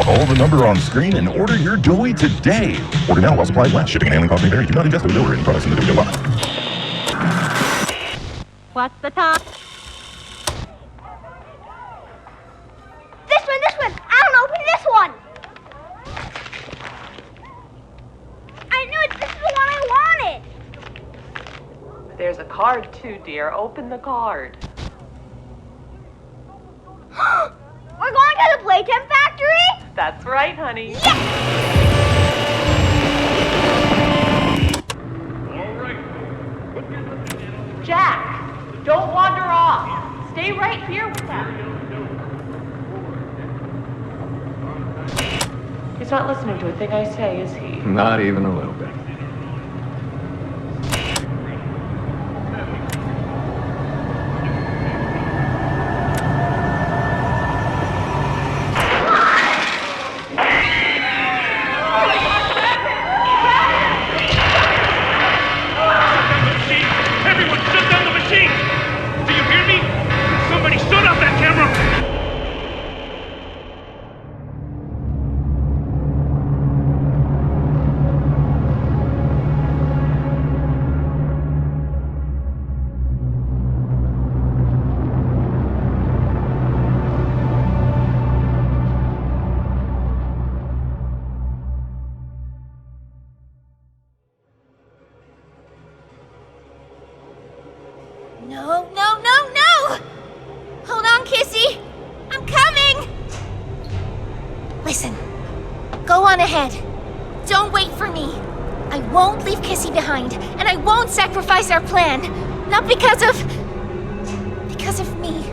Call the number on screen and order your doughy today. Order now while supplies last. Shipping and handling costs may vary. Do not ingest or deliver any products in the doughy box. What's the time? This one! I don't open this one! I knew it! This is the one I wanted! There's a card too, dear. Open the card. We're going to the Playtime Factory? That's right, honey. Yes! Jack, don't wander off. Stay right here with them. He's not listening to a thing I say, is he? Not even a little bit. No! Hold on, Kissy! I'm coming! Listen, go on ahead. Don't wait for me. I won't leave Kissy behind, and I won't sacrifice our plan. Not because of me.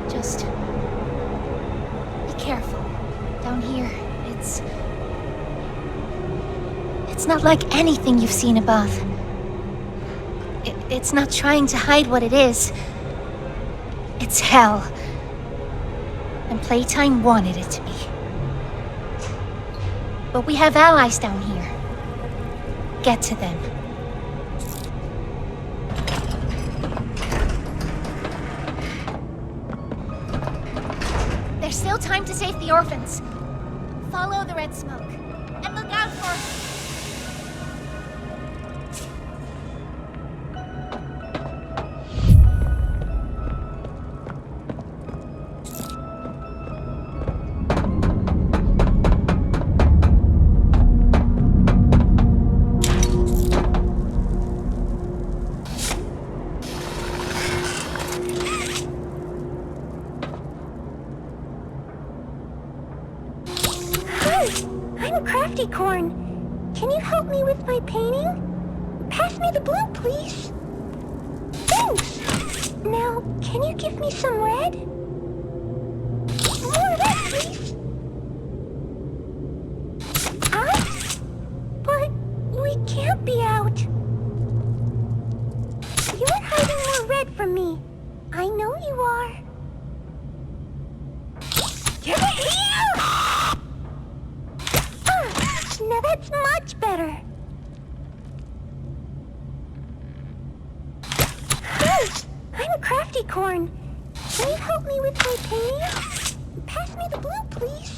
Just be careful. Down here, it's not like anything you've seen above. It's not trying to hide what it is. It's hell. And Playtime wanted it to be. But we have allies down here. Get to them. There's still time to save the orphans. Follow the red smoke. And look out for... Corn, can you help me with my painting? Pass me the blue, please. Thanks! Now, can you give me some red? More red, please. Out? But we can't be out. You're hiding more red from me. I know you are. Give it here! Now that's much better. Hey, I'm a crafty corn. Can you help me with my painting? Pass me the blue, please.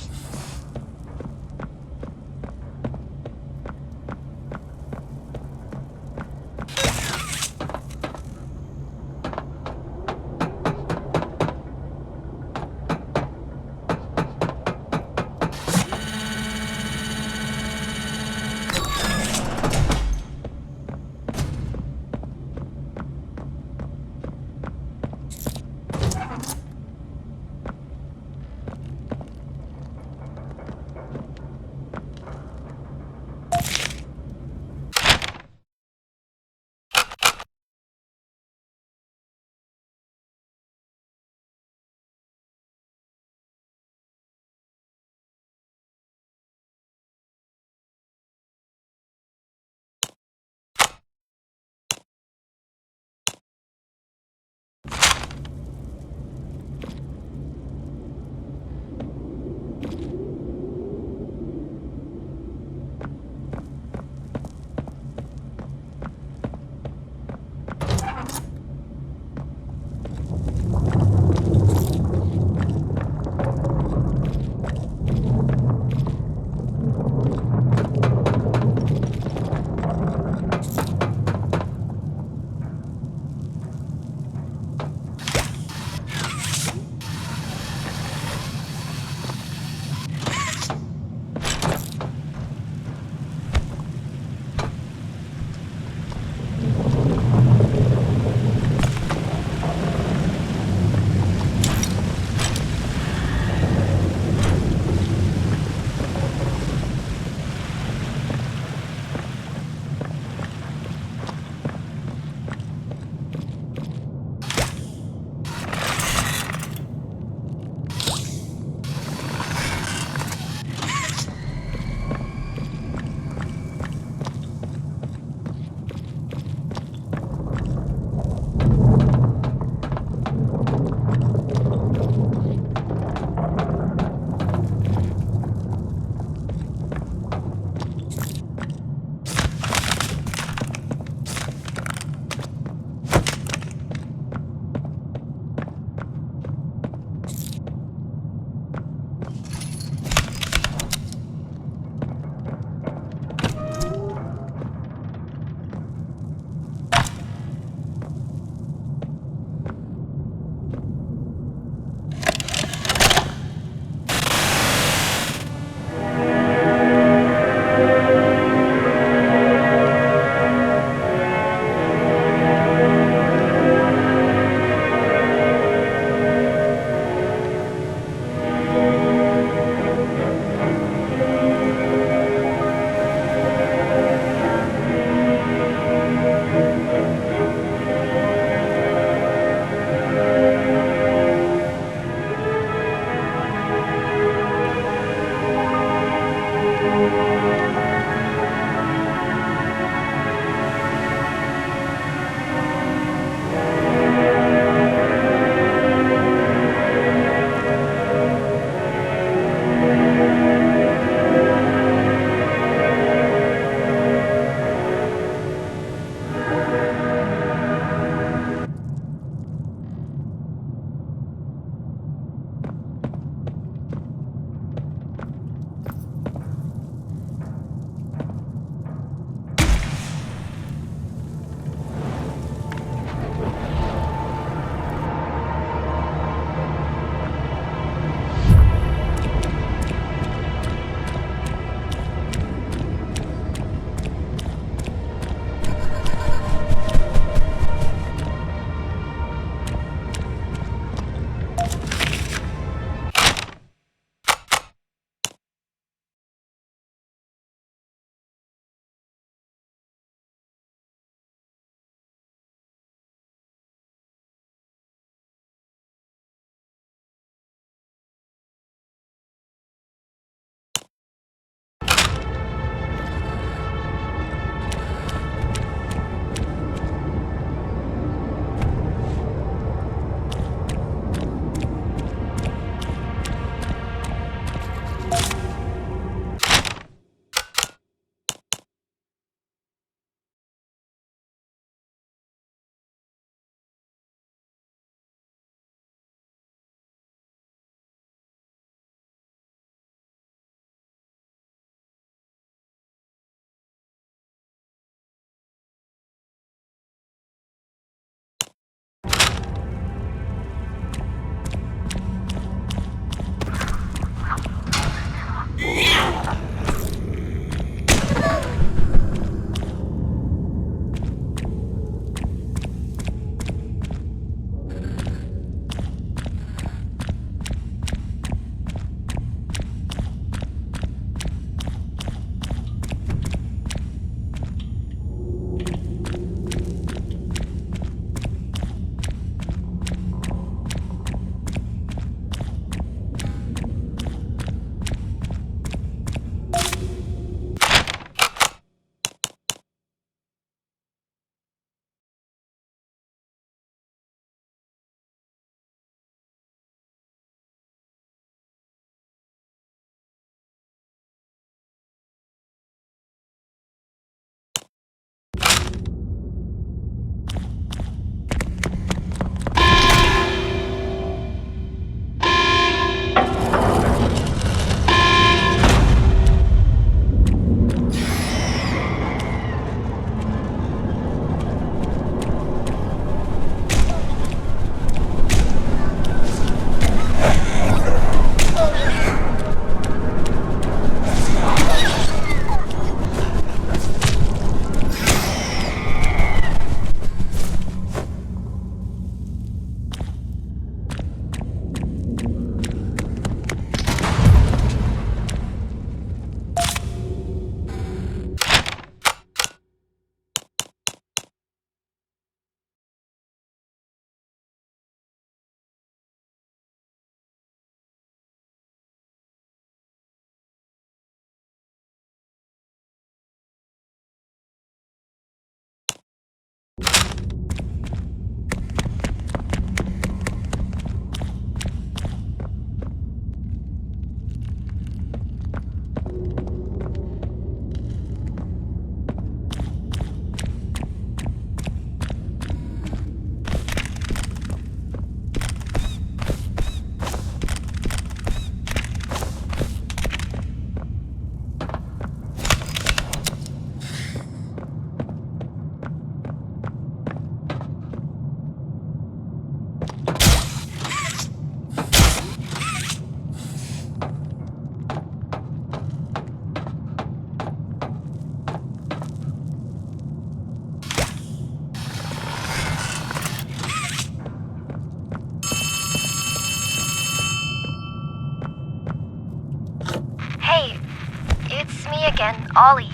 again, Ollie.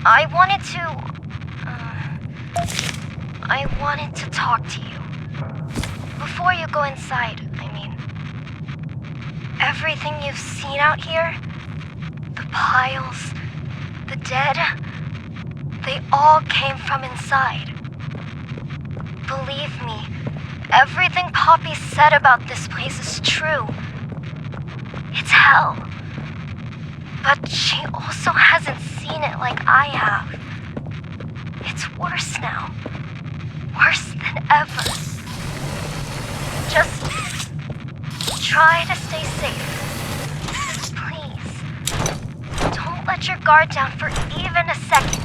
I wanted to talk to you. Before you go inside, I mean. Everything you've seen out here, the piles, the dead, they all came from inside. Believe me, everything Poppy said about this place is true. It's hell. But she also hasn't seen it like I have. It's worse now. Worse than ever. Just try to stay safe. Please. Don't let your guard down for even a second.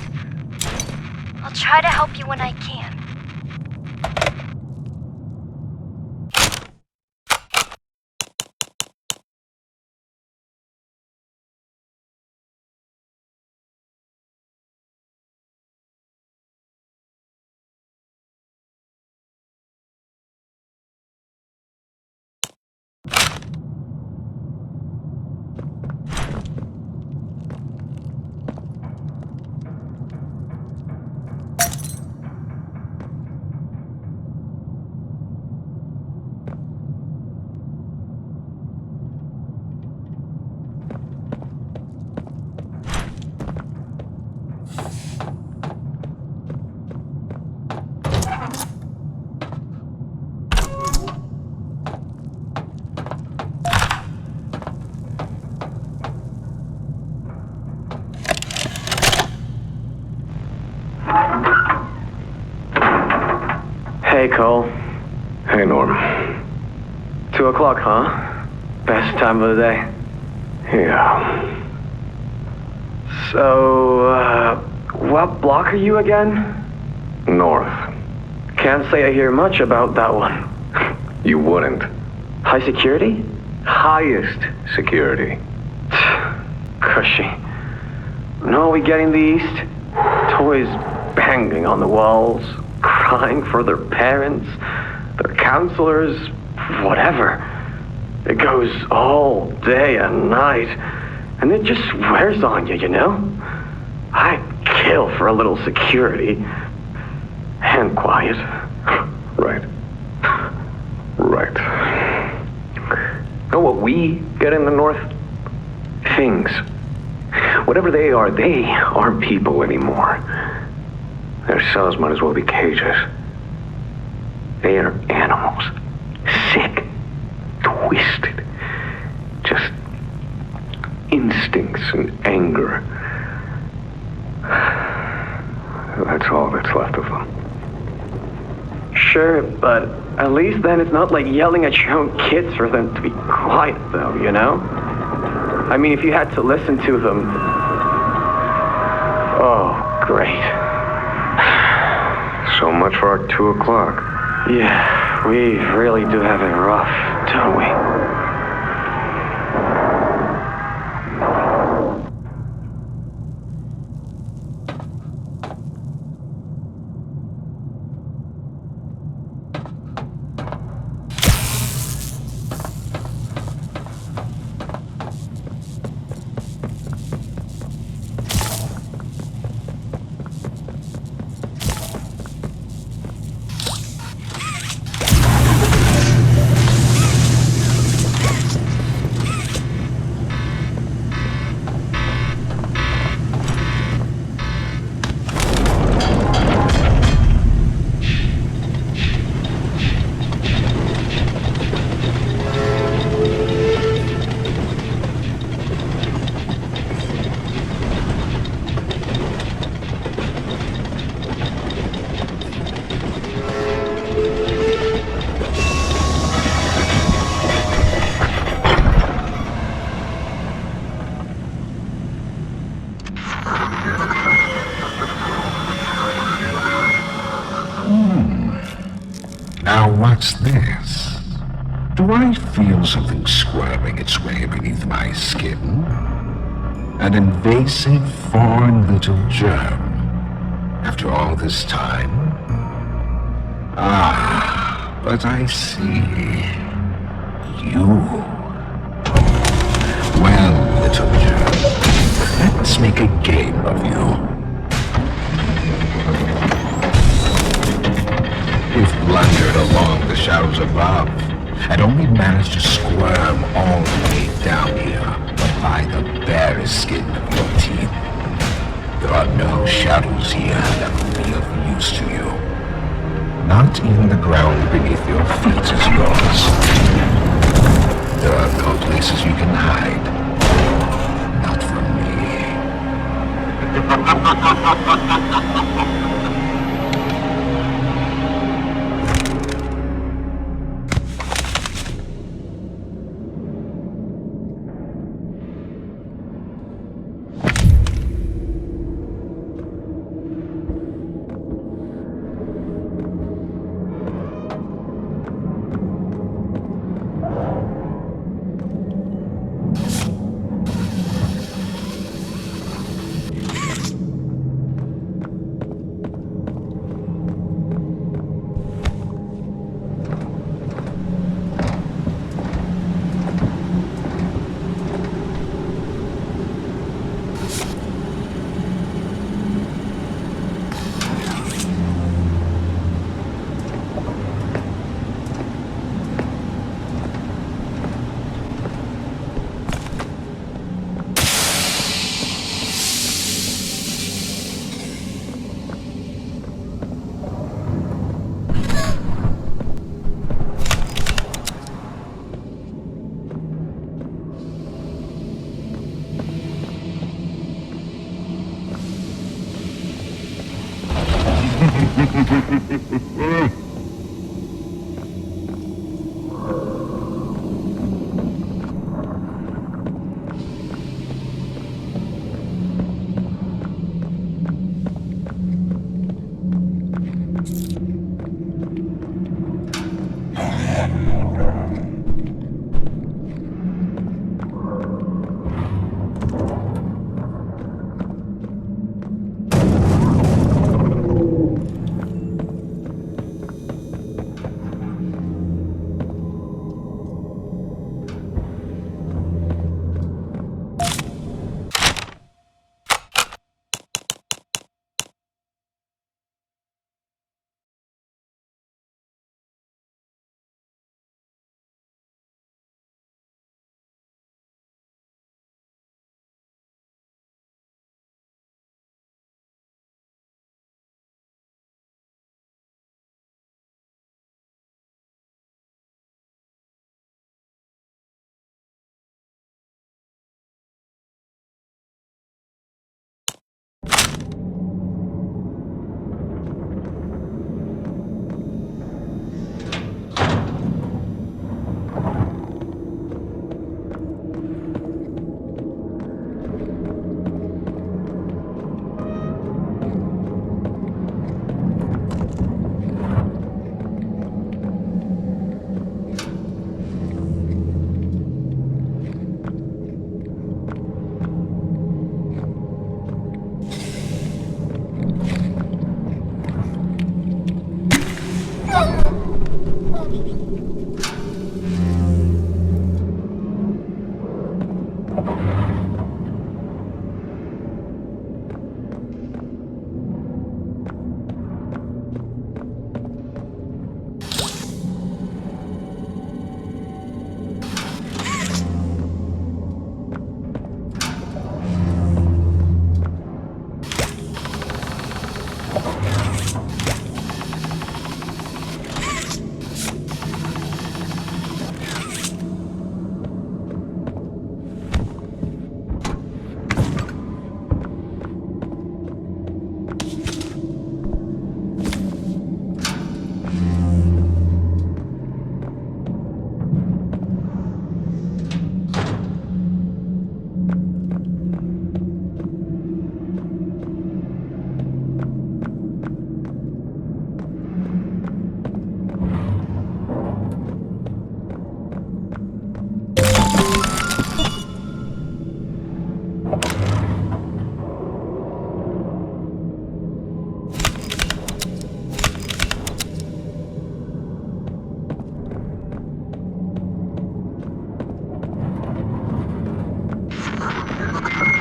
I'll try to help you when I can. Hey, Cole. Hey, Norm. 2 o'clock, huh? Best time of the day. Yeah. So, what block are you again? North. Can't say I hear much about that one. You wouldn't. High security? Highest security. Cushy. No, we get in the east. Toys banging on the walls, crying for their parents, their counselors, whatever. It goes all day and night, and it just wears on you, you know? I'd kill for a little security. And quiet. Right. Right. Know what we get in the north? Things. Whatever they aren't people anymore. Their cells might as well be cages. They are animals. Sick. Twisted. Just instincts and anger. That's all that's left of them. Sure, but at least then it's not like yelling at your own kids for them to be quiet, though, you know? I mean, if you had to listen to them... Oh, great. So much for our 2 o'clock. Yeah, we really do have it rough, don't we? Now what's this? Do I feel something squirming its way beneath my skin? An invasive, foreign little germ. After all this time? Ah, but I see. You. Well, little germ, let's make a game of you. We've blundered along the shadows above, and only managed to squirm all the way down here, but by the barest skin of your teeth. There are no shadows here that will be of use to you. Not even the ground beneath your feet is yours. There are no places you can hide. Not from me.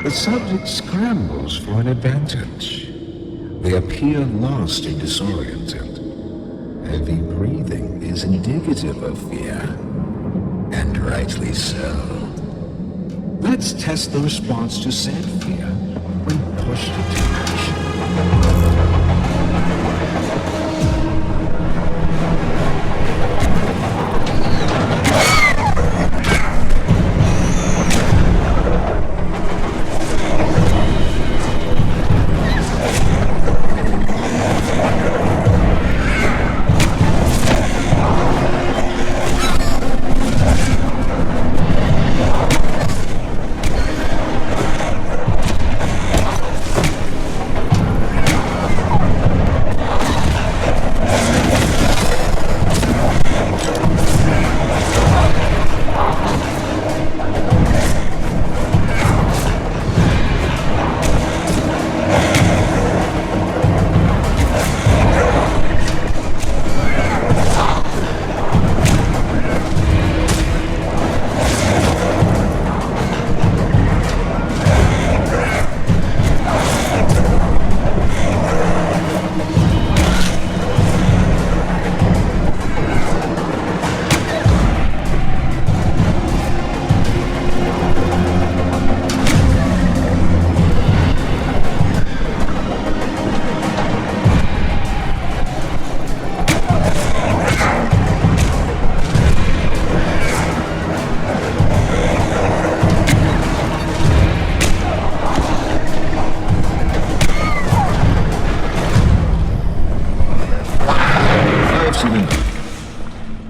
The subject scrambles for an advantage. They appear lost or disoriented. Heavy breathing is indicative of fear, and rightly so. Let's test the response to said fear when pushed into action.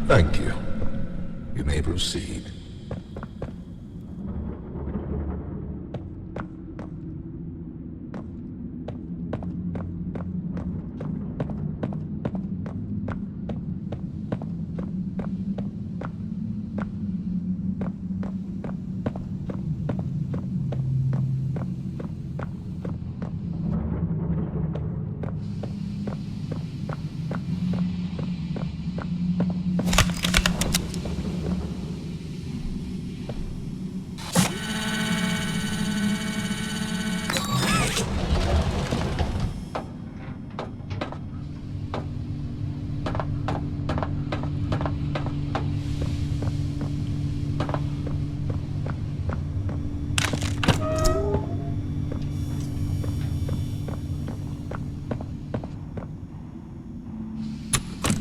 Thank you. You may proceed.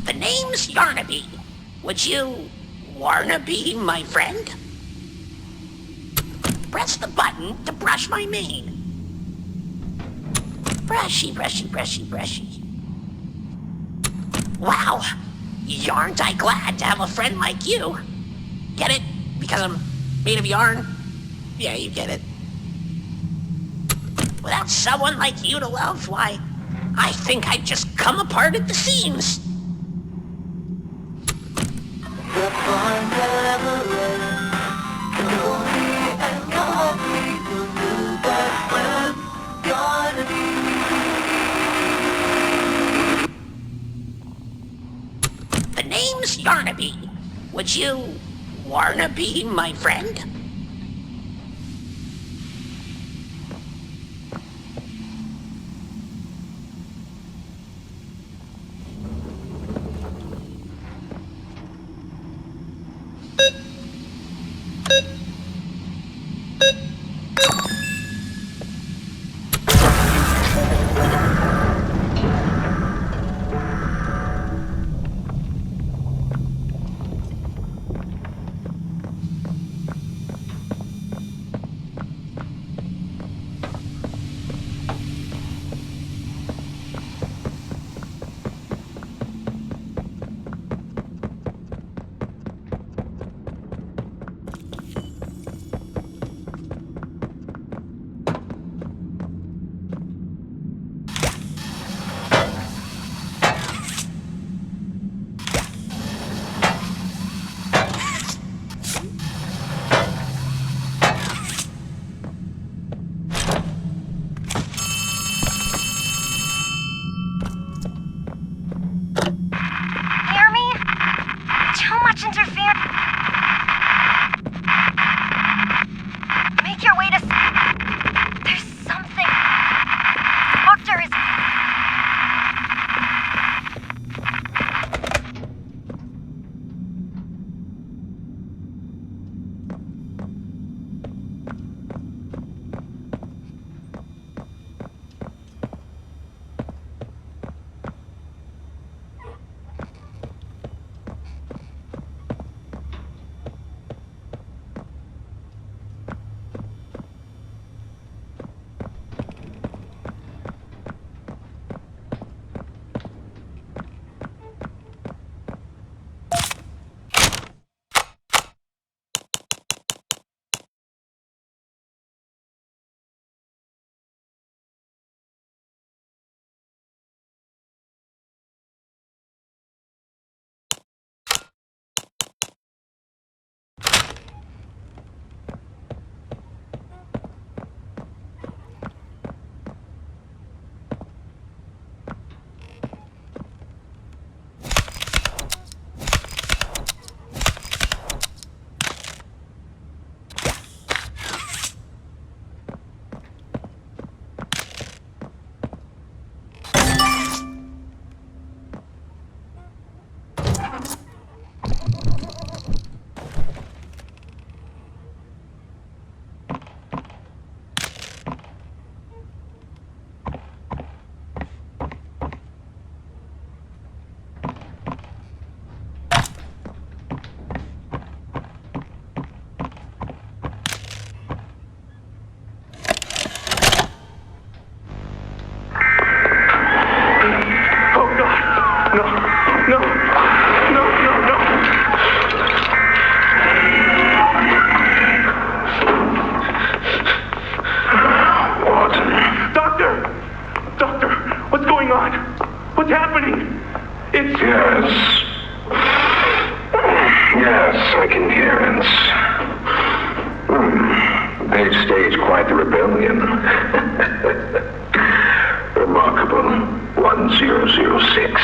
The name's Yarnaby. Would you wanna be my friend? Press the button to brush my mane. Brushy, brushy, brushy, brushy. Wow, yarn't I glad to have a friend like you. Get it? Because I'm made of yarn? Yeah, you get it. Without someone like you to love, why, I think I'd just come apart at the seams. The name's Yarnaby. Would you wanna be my friend? in. Remarkable. 1006.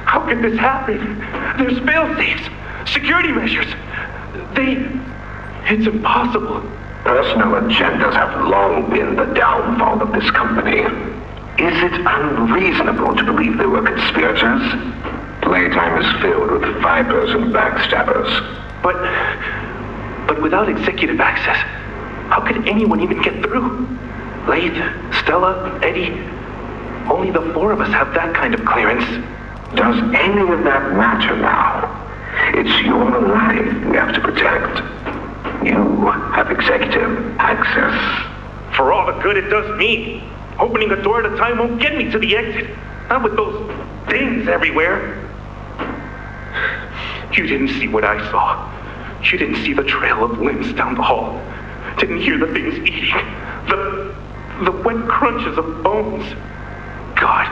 How could this happen? There's fail-safes, security measures. It's impossible. Personal agendas have long been the downfall of this company. Is it unreasonable to believe they were conspirators? Playtime is filled with vipers and backstabbers. But without executive access, how could anyone even get through? Laith, Stella, Eddie, only the four of us have that kind of clearance. Does any of that matter now? It's your life we have to protect. You have executive access. For all the good it does me, opening a door at a time won't get me to the exit. Not with those things everywhere. You didn't see what I saw. You didn't see the trail of limbs down the hall. Didn't hear the things eating. The wet crunches of bones. God,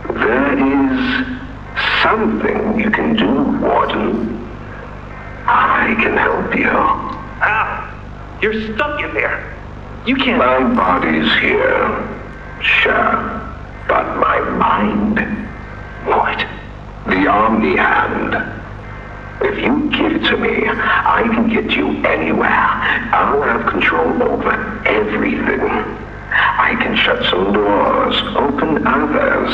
There is something you can do, Warden. I can help you. How? You're stuck in there. You can't... My body's here, sure, but my mind... What? The Omni Hand. If you give it to me, I can get you anywhere. I'll have control over everything. I can shut some doors, open others.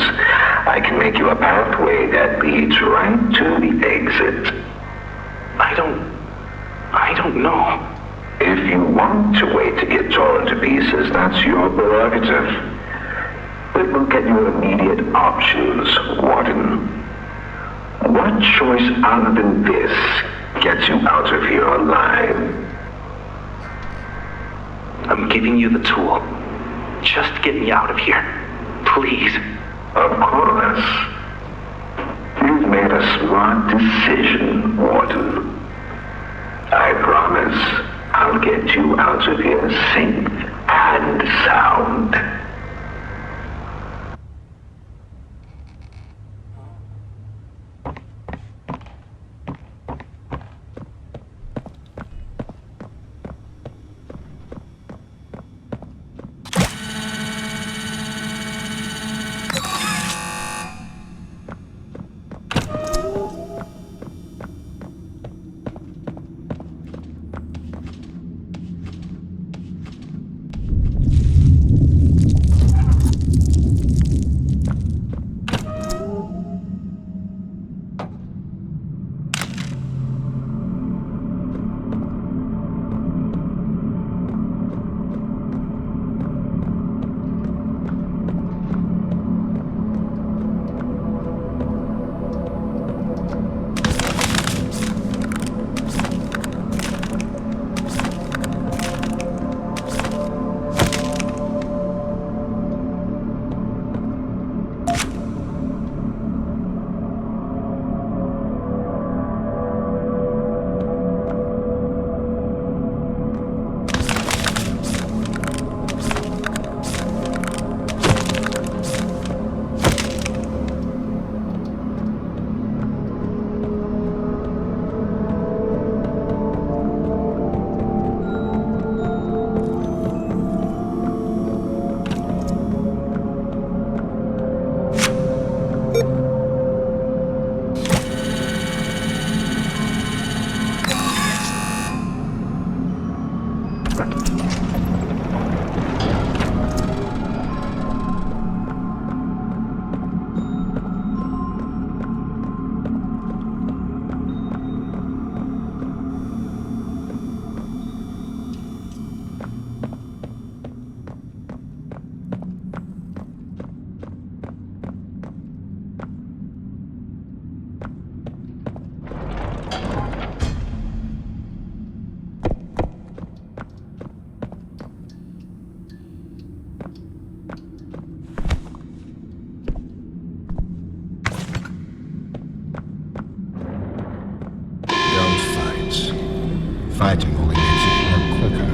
I can make you a pathway that leads right to the exit. I don't know. If you want to wait to get torn to pieces, that's your prerogative. It will get you immediate options, Warden. What choice other than this gets you out of here alive? I'm giving you the tool. Just get me out of here. Please. Of course. You've made a smart decision, Warden. I promise I'll get you out of here safe and sound. Fighting only makes it work quicker.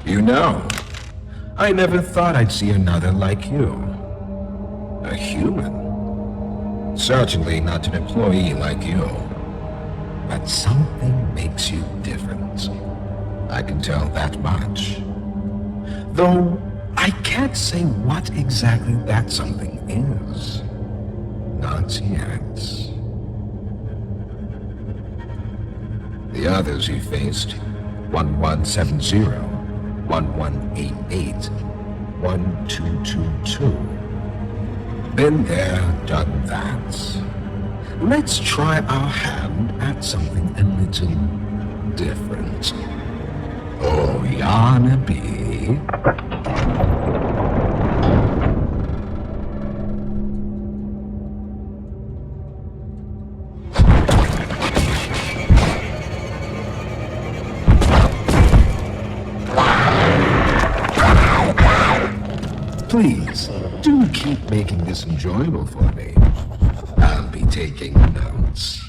You know, I never thought I'd see another like you. A human. Certainly not an employee like you. But something makes you different. I can tell that much. Though, I can't say what exactly that something is. Not yet. The others you faced, 1170, 1188, 1222. Been there, done that. Let's try our hand at something a little different. Oh, Yarnaby. Please, do keep making this enjoyable for me. I'll be taking notes.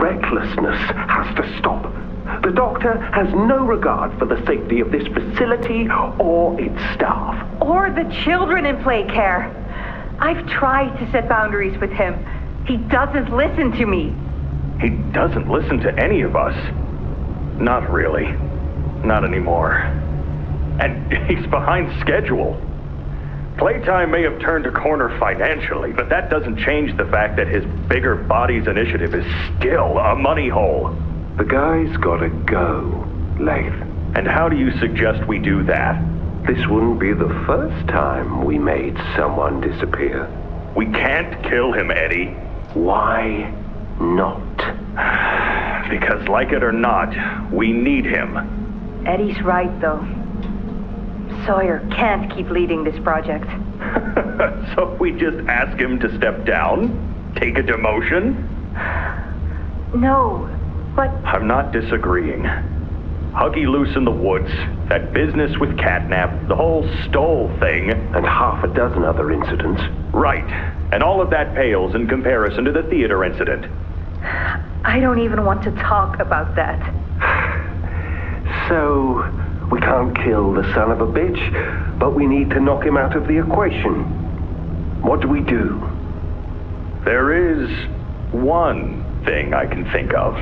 recklessness has to stop. The doctor has no regard for the safety of this facility or its staff. Or the children in play care. I've tried to set boundaries with him. He doesn't listen to me. He doesn't listen to any of us. Not really. Not anymore. And he's behind schedule. Playtime may have turned a corner financially, but that doesn't change the fact that his bigger bodies initiative is still a money hole. The guy's gotta go, Lath. And how do you suggest we do that? This wouldn't be the first time we made someone disappear. We can't kill him, Eddie. Why not? Because like it or not, we need him. Eddie's right, though. Sawyer can't keep leading this project. So we just ask him to step down? Take a demotion? No, but... I'm not disagreeing. Huggy loose in the woods, that business with Catnap, the whole Stoll thing. And half a dozen other incidents. Right. And all of that pales in comparison to the theater incident. I don't even want to talk about that. So, we can't kill the son of a bitch, but we need to knock him out of the equation. What do we do? There is one thing I can think of.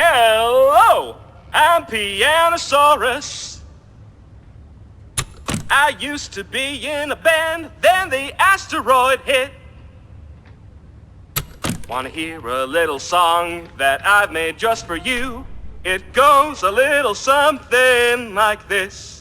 Hello, I'm Pianosaurus. I used to be in a band, then the asteroid hit. Wanna hear a little song that I've made just for you? It goes a little something like this.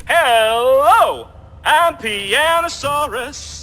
Hello, I'm Pianosaurus.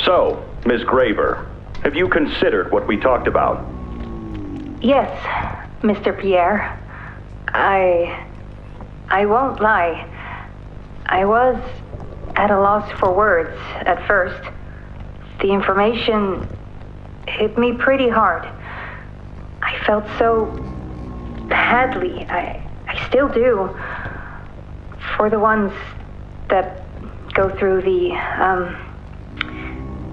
So, Ms. Greyber, have you considered what we talked about? Yes, Mr. Pierre. I won't lie. I was at a loss for words at first. The information hit me pretty hard. I felt so badly. I still do. For the ones that go through the,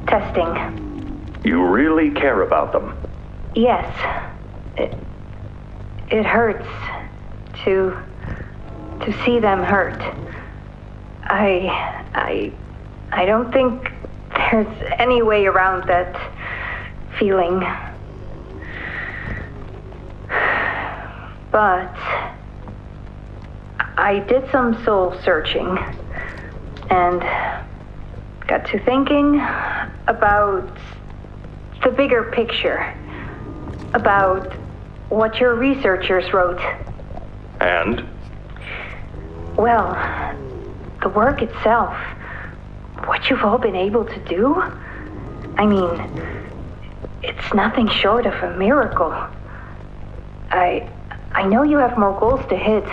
testing. You really care about them? Yes. It hurts to see them hurt. I don't think there's any way around that feeling. But I did some soul searching and got to thinking about the bigger picture, about what your researchers wrote. And? Well, the work itself, what you've all been able to do, I mean, it's nothing short of a miracle. I know you have more goals to hit,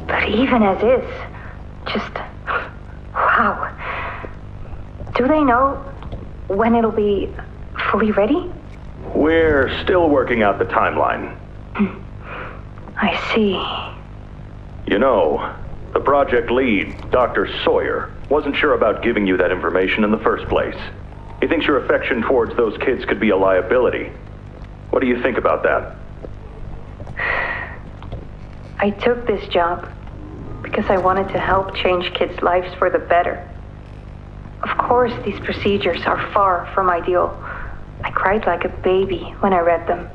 but even as is, just, wow. Do they know when it'll be fully ready? We're still working out the timeline. I see. You know, the project lead, Dr. Sawyer, wasn't sure about giving you that information in the first place. He thinks your affection towards those kids could be a liability. What do you think about that? I took this job because I wanted to help change kids' lives for the better. Of course, these procedures are far from ideal. I cried like a baby when I read them.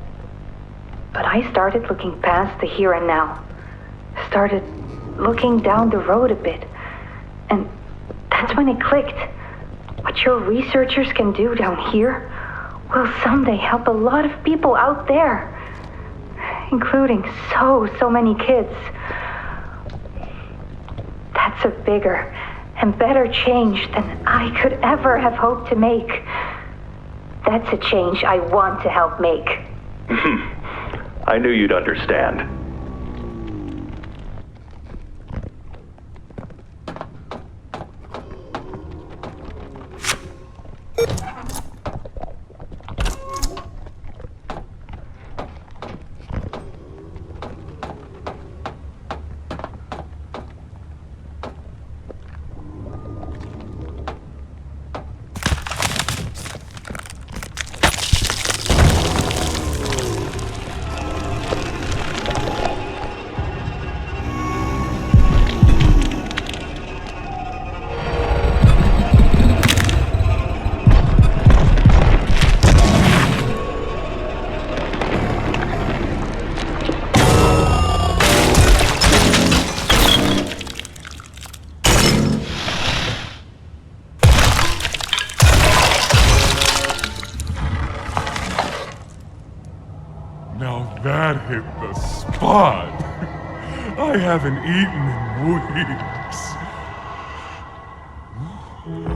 But I started looking past the here and now. Started looking down the road a bit. And that's when it clicked. What your researchers can do down here will someday help a lot of people out there. Including so many kids. That's a bigger and better change than I could ever have hoped to make. That's a change I want to help make. I knew you'd understand. That hit the spot. I haven't eaten in weeks.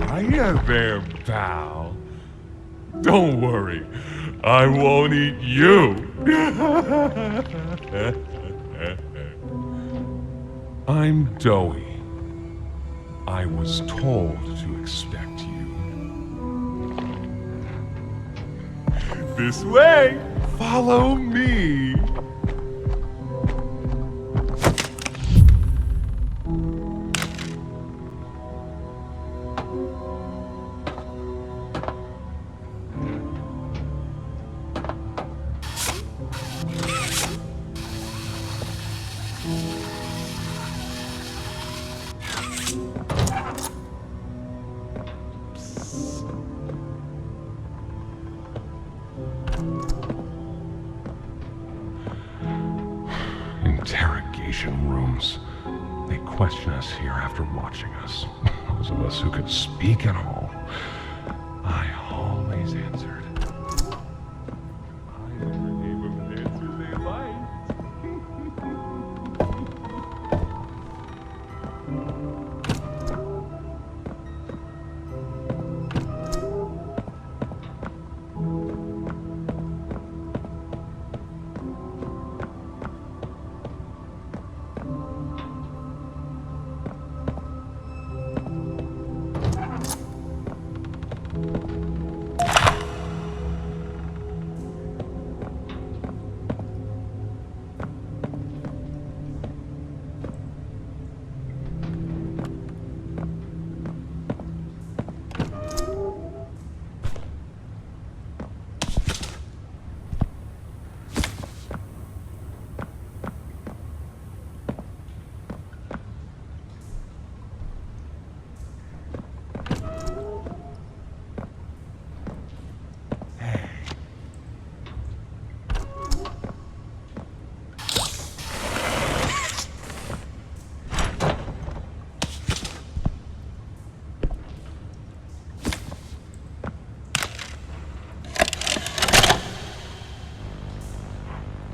Hiya there, pal. Don't worry, I won't eat you. I'm Doughy. I was told to expect you. This way! Follow me! Interrogation rooms. They question us here after watching us. Those of us who could speak at all. I always answered. I never gave them an answer they liked.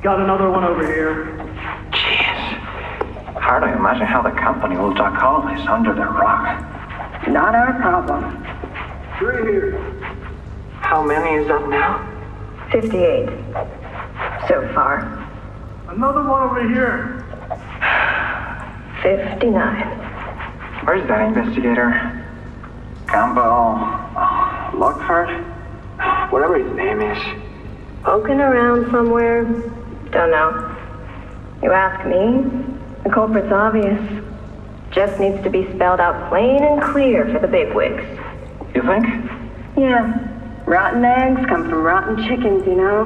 Got another one over here. Jeez. Hard to imagine how the company will duck all this under the rug. Not our problem. 3 here. How many is that now? 58. So far. Another one over here. 59. Where's that investigator? Campbell... Lockhart? Whatever his name is. Poking around somewhere? Don't know. You ask me? The culprit's obvious. Just needs to be spelled out plain and clear for the bigwigs. You think? Yeah. Rotten eggs come from rotten chickens, you know?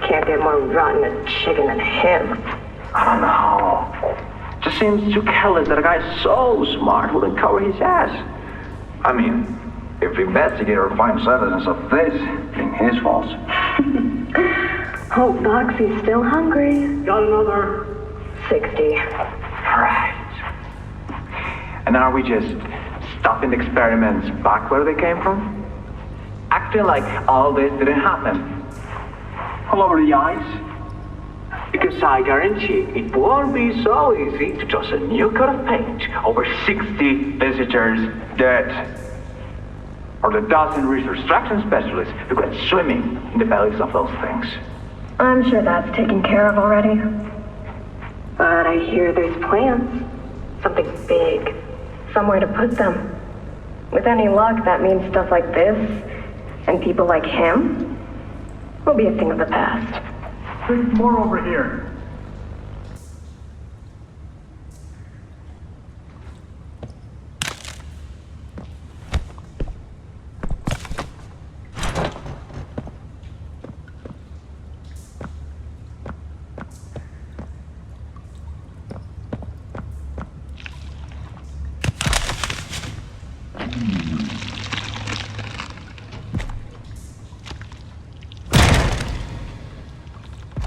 Can't get more rotten a chicken than him. I don't know. Just seems too careless that a guy so smart wouldn't cover his ass. I mean, if the investigator finds evidence of this, being his fault. Hope Boxy's still hungry. Got another. 60. Right. And are we just stopping the experiments back where they came from? Acting like all this didn't happen. All over the ice. Because I guarantee it won't be so easy to toss a new coat of paint over 60 visitors dead. Or the dozen research extraction specialists who went swimming in the bellies of those things. I'm sure that's taken care of already. But I hear there's plans. Something big. Somewhere to put them. With any luck, that means stuff like this, and people like him, will be a thing of the past. There's more over here.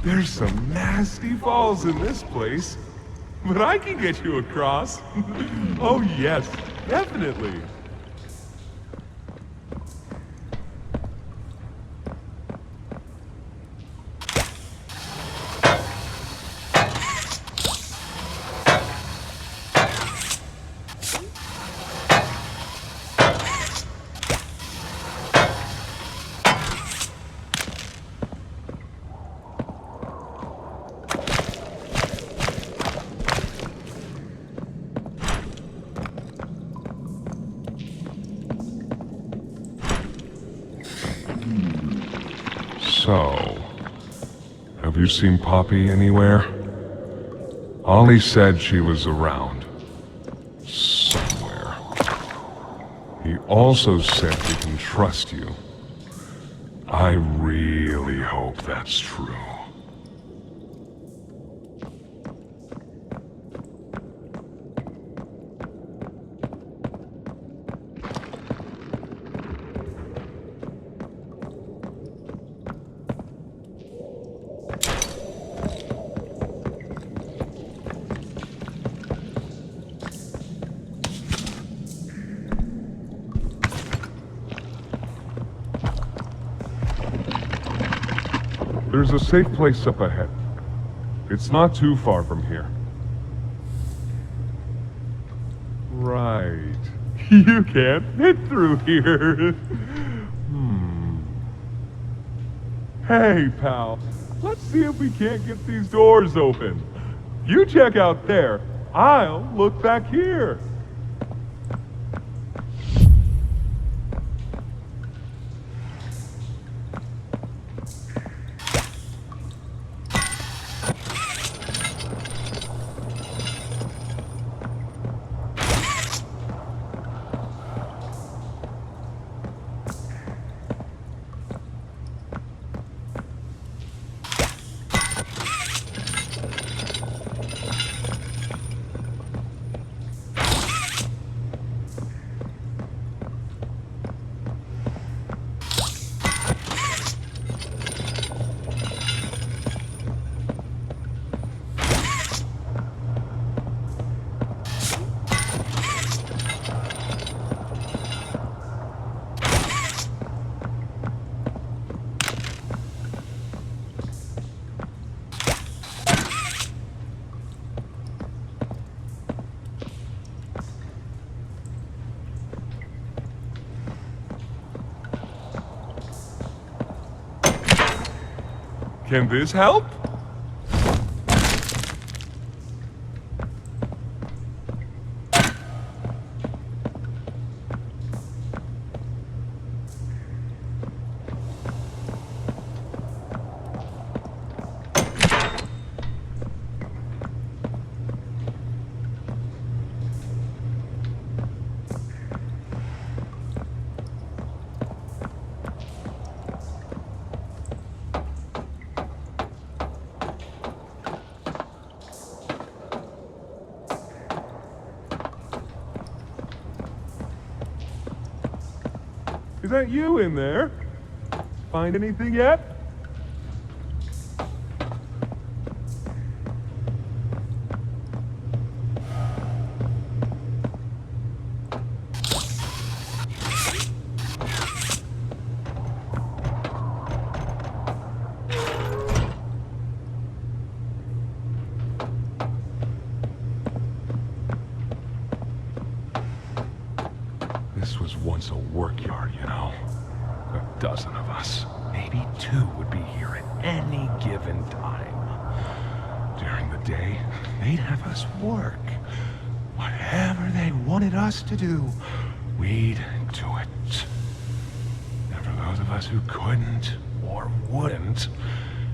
There's some nasty falls in this place, but I can get you across. Oh yes, definitely. So, have you seen Poppy anywhere? Ollie said she was around. Somewhere. He also said we can trust you. I really hope that's true. There's a safe place up ahead. It's not too far from here. Right. You can't fit through here. Hey, pal. Let's see if we can't get these doors open. You check out there. I'll look back here. Can this help? Is that you in there? Find anything yet? This was once a work yard, you know. A dozen of us, maybe 2 would be here at any given time. During the day, they'd have us work. Whatever they wanted us to do, we'd do it. And for those of us who couldn't or wouldn't,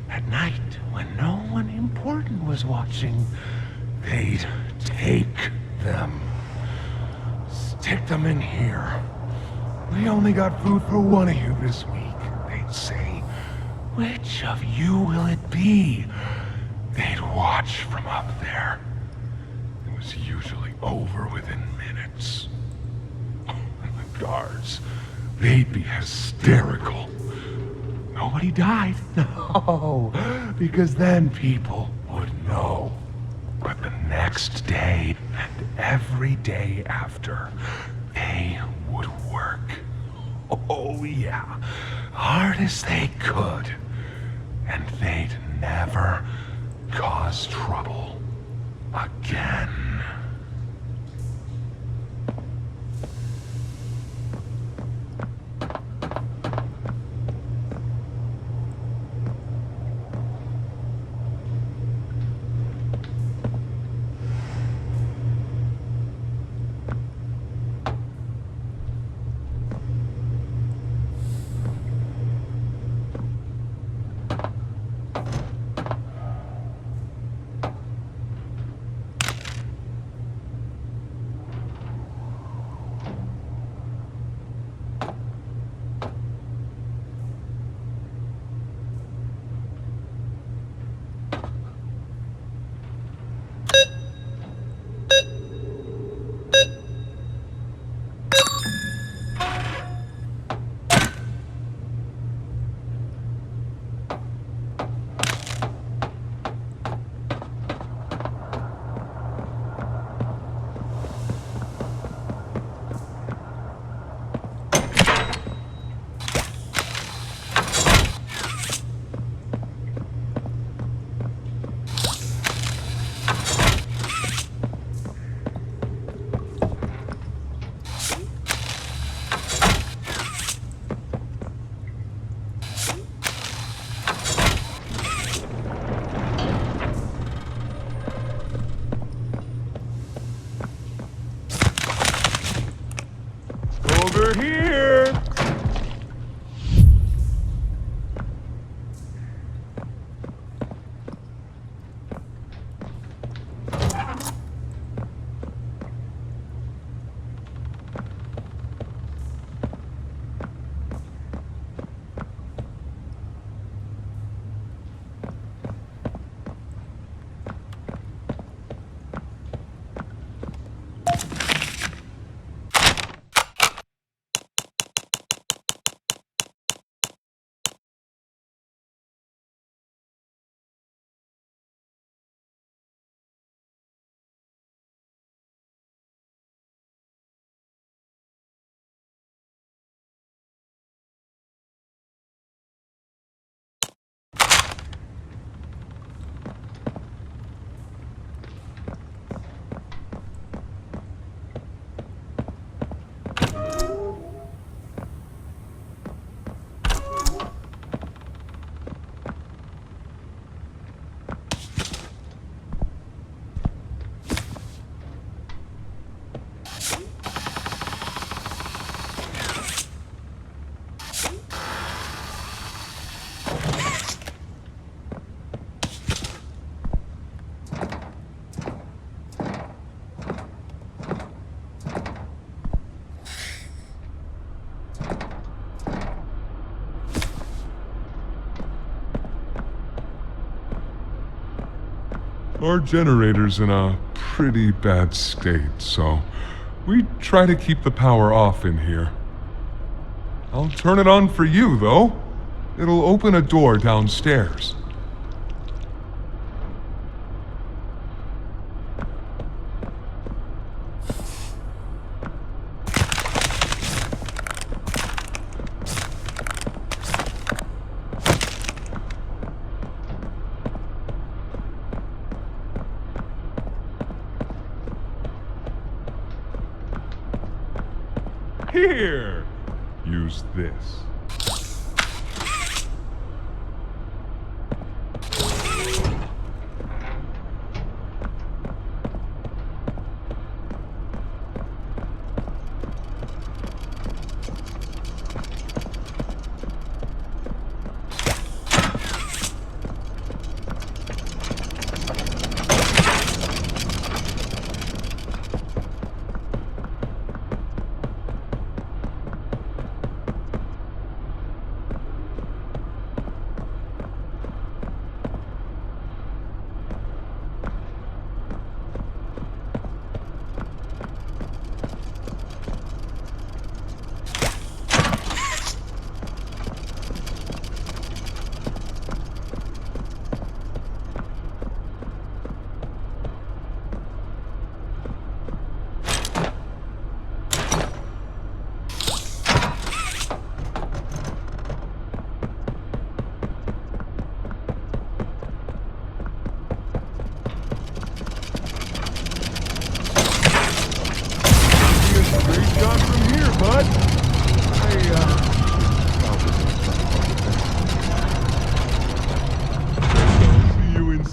at night, when no one important was watching, they'd take them. Stick them in here. We only got food for one of you this week, they'd say. Which of you will it be? They'd watch from up there. It was usually over within minutes. The guards, they'd be hysterical. Nobody died, no, because then people would know. But the next day and every day after, they would work. Oh yeah, hard as they could. And they'd never cause trouble again. Over here! Our generator's in a pretty bad state, so we try to keep the power off in here. I'll turn it on for you, though. It'll open a door downstairs. Here! Use this.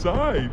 Inside.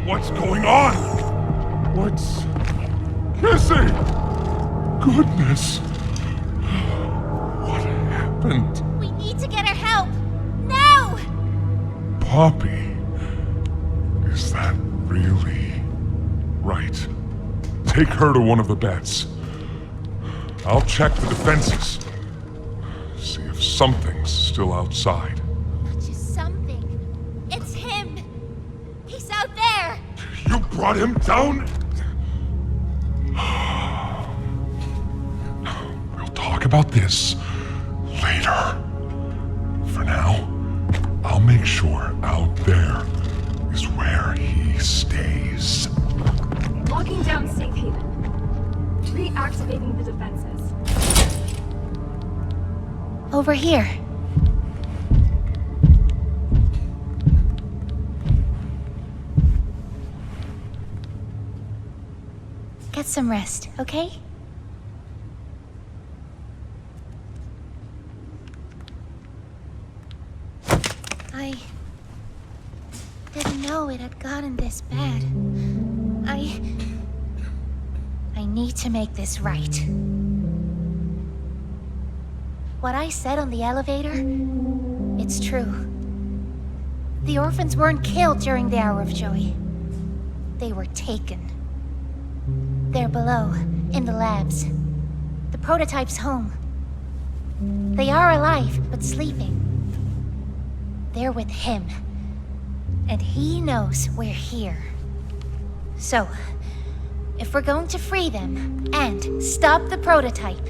What's going on? What's... Kissy! Goodness! What happened? We need to get her help! Poppy. Is that really right? Take her to one of the beds. I'll check the defenses. See if something's still outside. Not just something. It's him. He's out there. You brought him down? We'll talk about this later. For now, I'll make sure out there is where he stays. Locking down safe haven. Reactivating the defenses. Over here. Get some rest, okay? I didn't know it had gotten this bad. I need to make this right. What I said on the elevator, it's true. The orphans weren't killed during the Hour of Joy. They were taken. They're below, in the labs. The prototype's home. They are alive, but sleeping. They're with him. And he knows we're here. So, if we're going to free them and stop the prototype,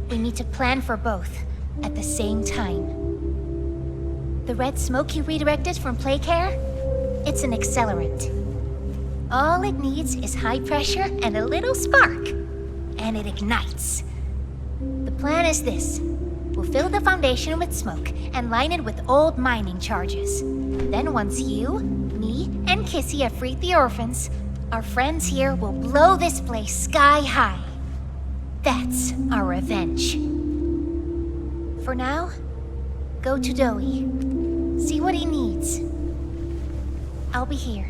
we need to plan for both at the same time. The red smoke you redirected from Playcare? It's an accelerant. All it needs is high pressure and a little spark, and it ignites. The plan is this. We'll fill the foundation with smoke and line it with old mining charges. Then once you, me, and Kissy have freed the orphans, our friends here will blow this place sky high. That's our revenge. For now, go to Doey. See what he needs. I'll be here.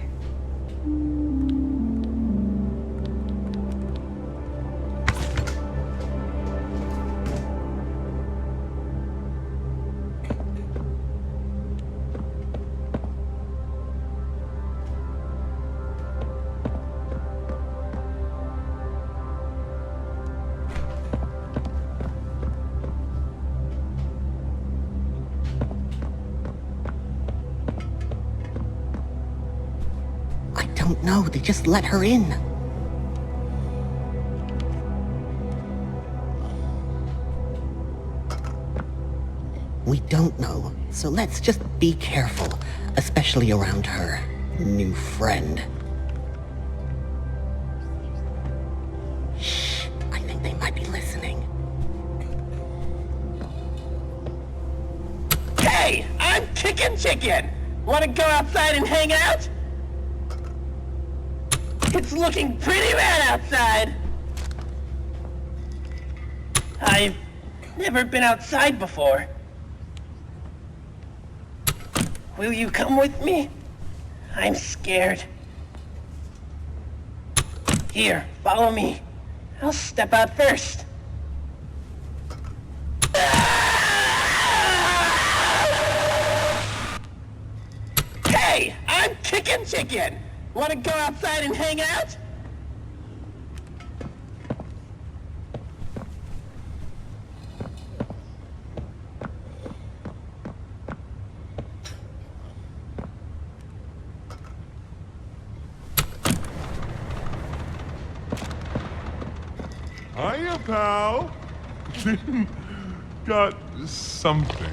No, they just let her in. We don't know, so let's just be careful, especially around her new friend. Shh, I think they might be listening. Hey, I'm Chicken Chicken! Wanna go outside and hang out? It's looking pretty rad outside! I've never been outside before. Will you come with me? I'm scared. Here, follow me. I'll step out first. Hey, I'm Chicken Chicken! Wanna go outside and hang out? Hiya, pal. Got something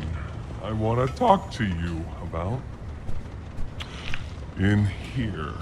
I want to talk to you about. In here.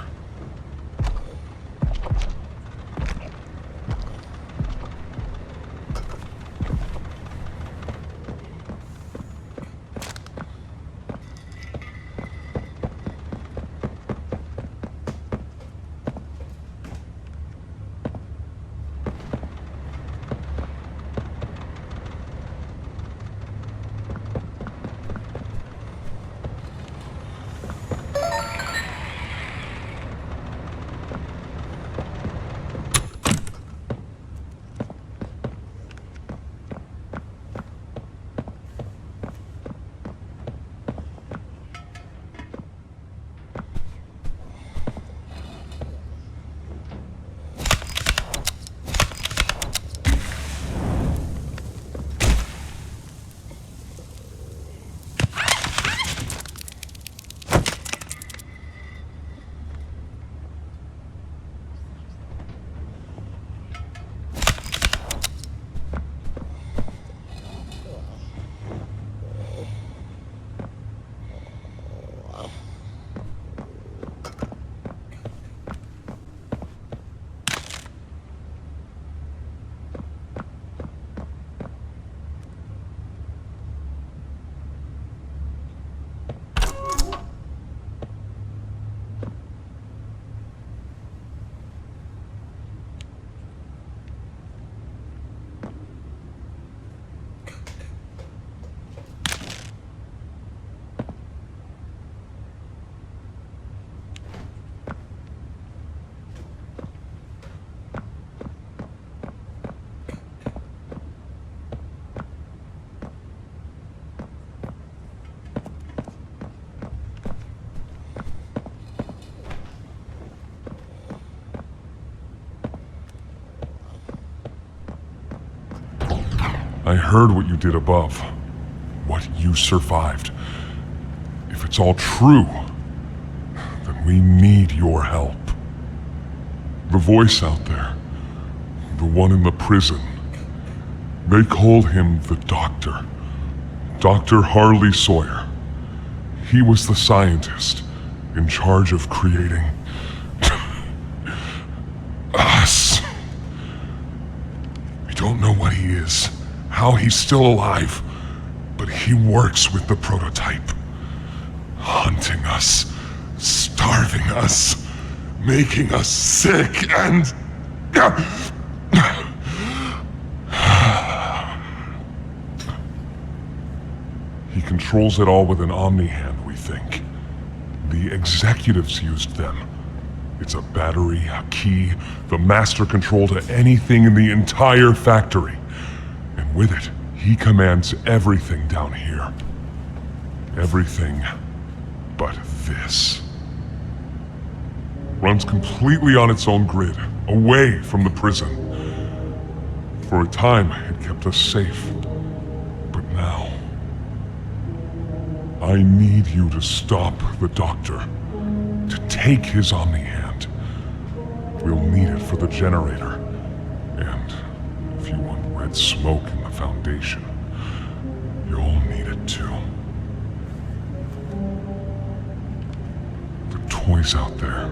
I heard what you did above. What you survived. If it's all true, then we need your help. The voice out there, the one in the prison, they called him the Doctor. Dr. Harley Sawyer. He was the scientist in charge of creating us. We don't know what he is, how he's still alive, but he works with the prototype. Hunting us, starving us, making us sick, and... He controls it all with an omni-hand, we think. The executives used them. It's a battery, a key, the master control to anything in the entire factory. And with it, he commands everything down here. Everything but this. Runs completely on its own grid, away from the prison. For a time, it kept us safe. But now... I need you to stop the Doctor. To take his omni-hand. We'll need it for the generator. And if you want red smoke in the Foundation, you'll need it too. The toys out there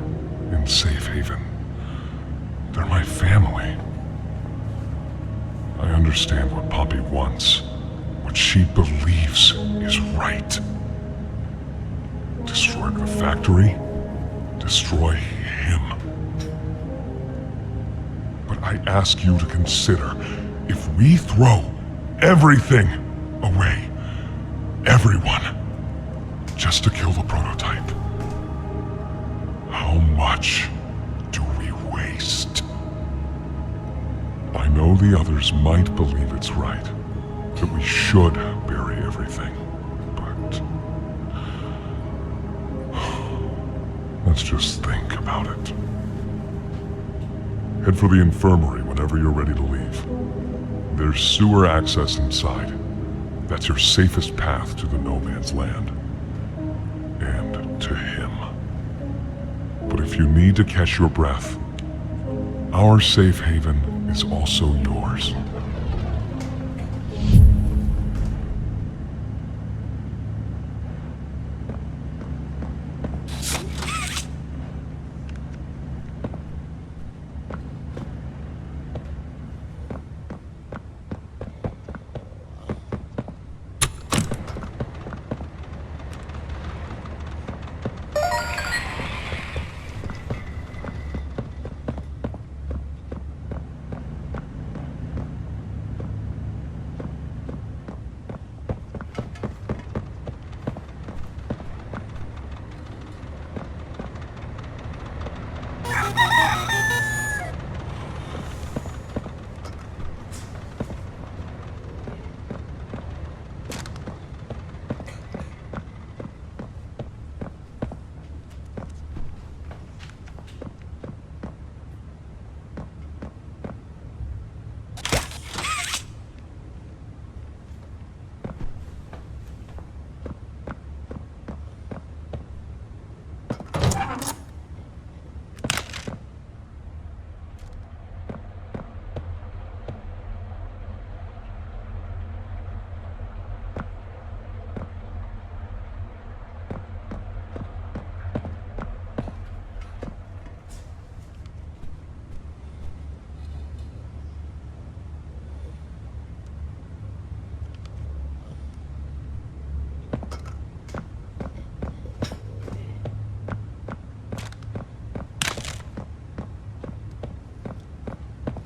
in Safe Haven, they're my family. I understand what Poppy wants, what she believes is right. Destroy the factory, destroy him. But I ask you to consider, if we throw everything away, everyone, just to kill the prototype, how much do we waste? I know the others might believe it's right, that we should bury everything, but... let's just think about it. Head for the infirmary whenever you're ready to leave. There's sewer access inside. That's your safest path to the no man's land. And to him. But if you need to catch your breath, our safe haven is also yours.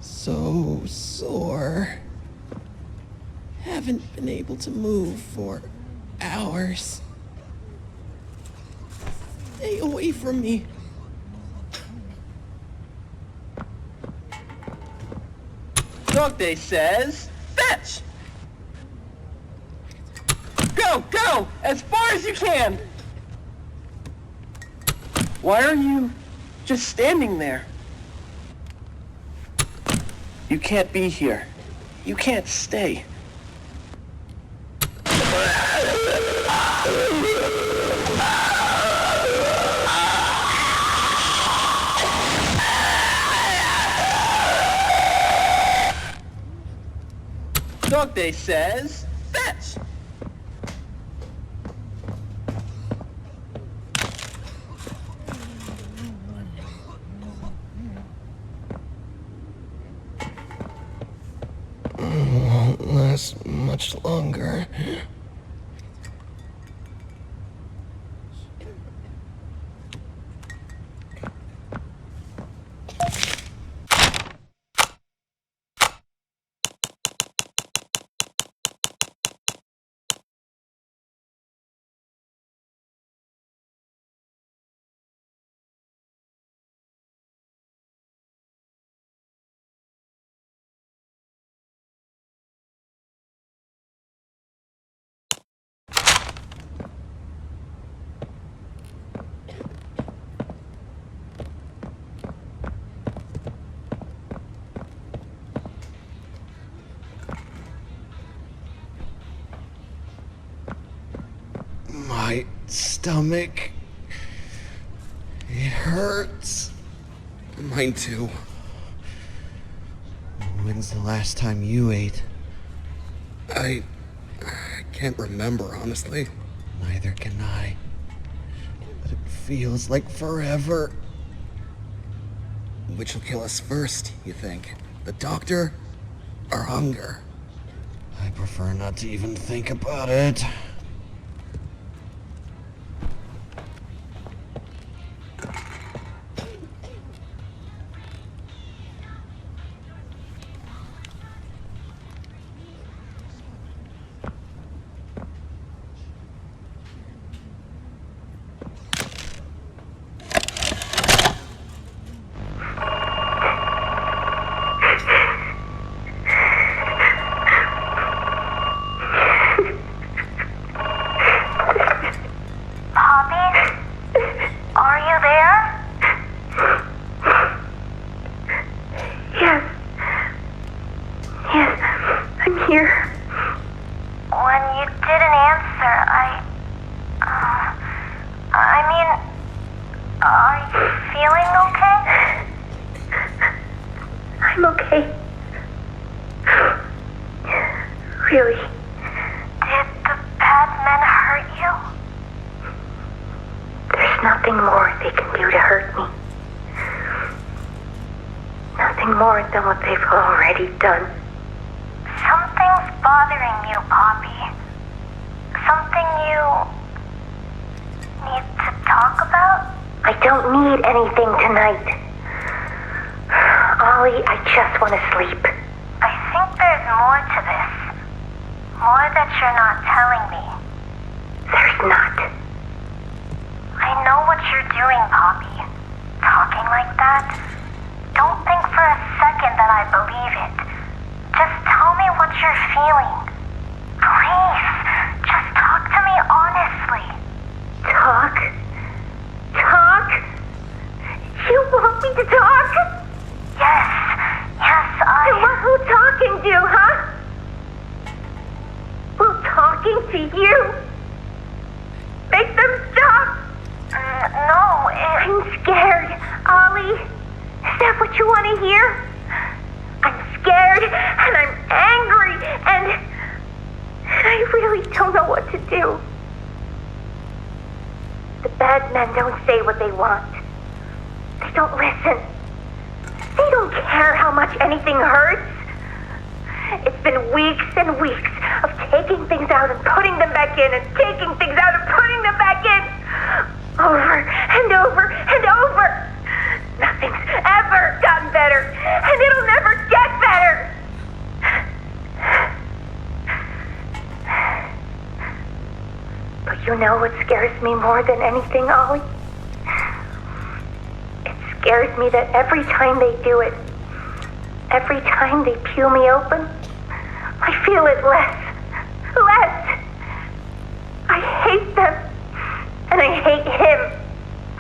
So sore. Haven't been able to move for hours. Stay away from me. Dog Day says, fetch! Go, go! As far as you can! Why are you just standing there? You can't be here. You can't stay. book, they says, fetch. Won't last much longer. My stomach. It hurts. Mine too. When's the last time you ate? I can't remember, honestly. Neither can I. But it feels like forever. Which will kill us first, you think? The doctor or hunger? I prefer not to even think about it. You know what scares me more than anything, Ollie? It scares me that every time they do it, every time they peel me open, I feel it less. I hate them, and I hate him,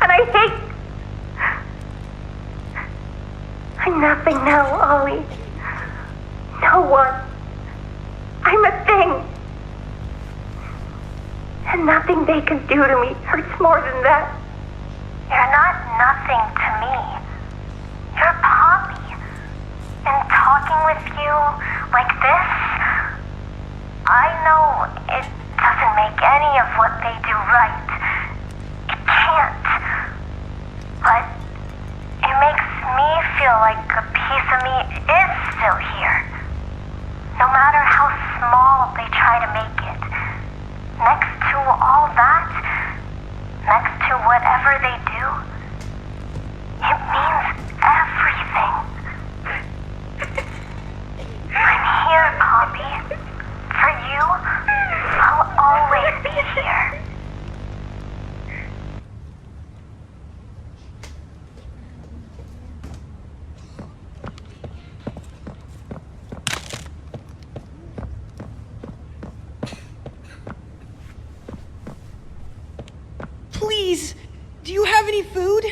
and I hate... I'm nothing now, Ollie. No one. I'm a thing. And nothing they can do to me hurts more than that. You're not nothing to me. You're Poppy. And talking with you like this, make any of what they do right. It can't. But it makes me feel like a piece of me is still here. No matter how small they try to make it. Next to all that, next to whatever they do, it means everything. I'm here, Poppy. For you, I'll always be here. Please, do you have any food?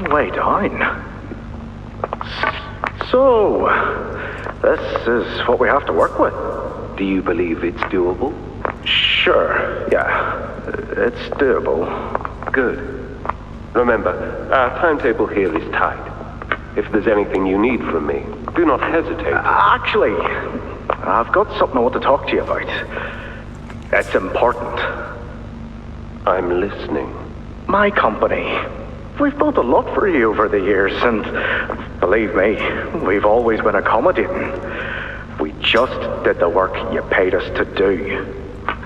Way down. So, this is what we have to work with. Do you believe it's doable? Sure, yeah. It's doable. Good. Remember, our timetable here is tight. If there's anything you need from me, do not hesitate. Actually, I've got something I want to talk to you about. It's important. I'm listening. My company. We've built a lot for you over the years, and believe me, we've always been accommodating. We just did the work you paid us to do.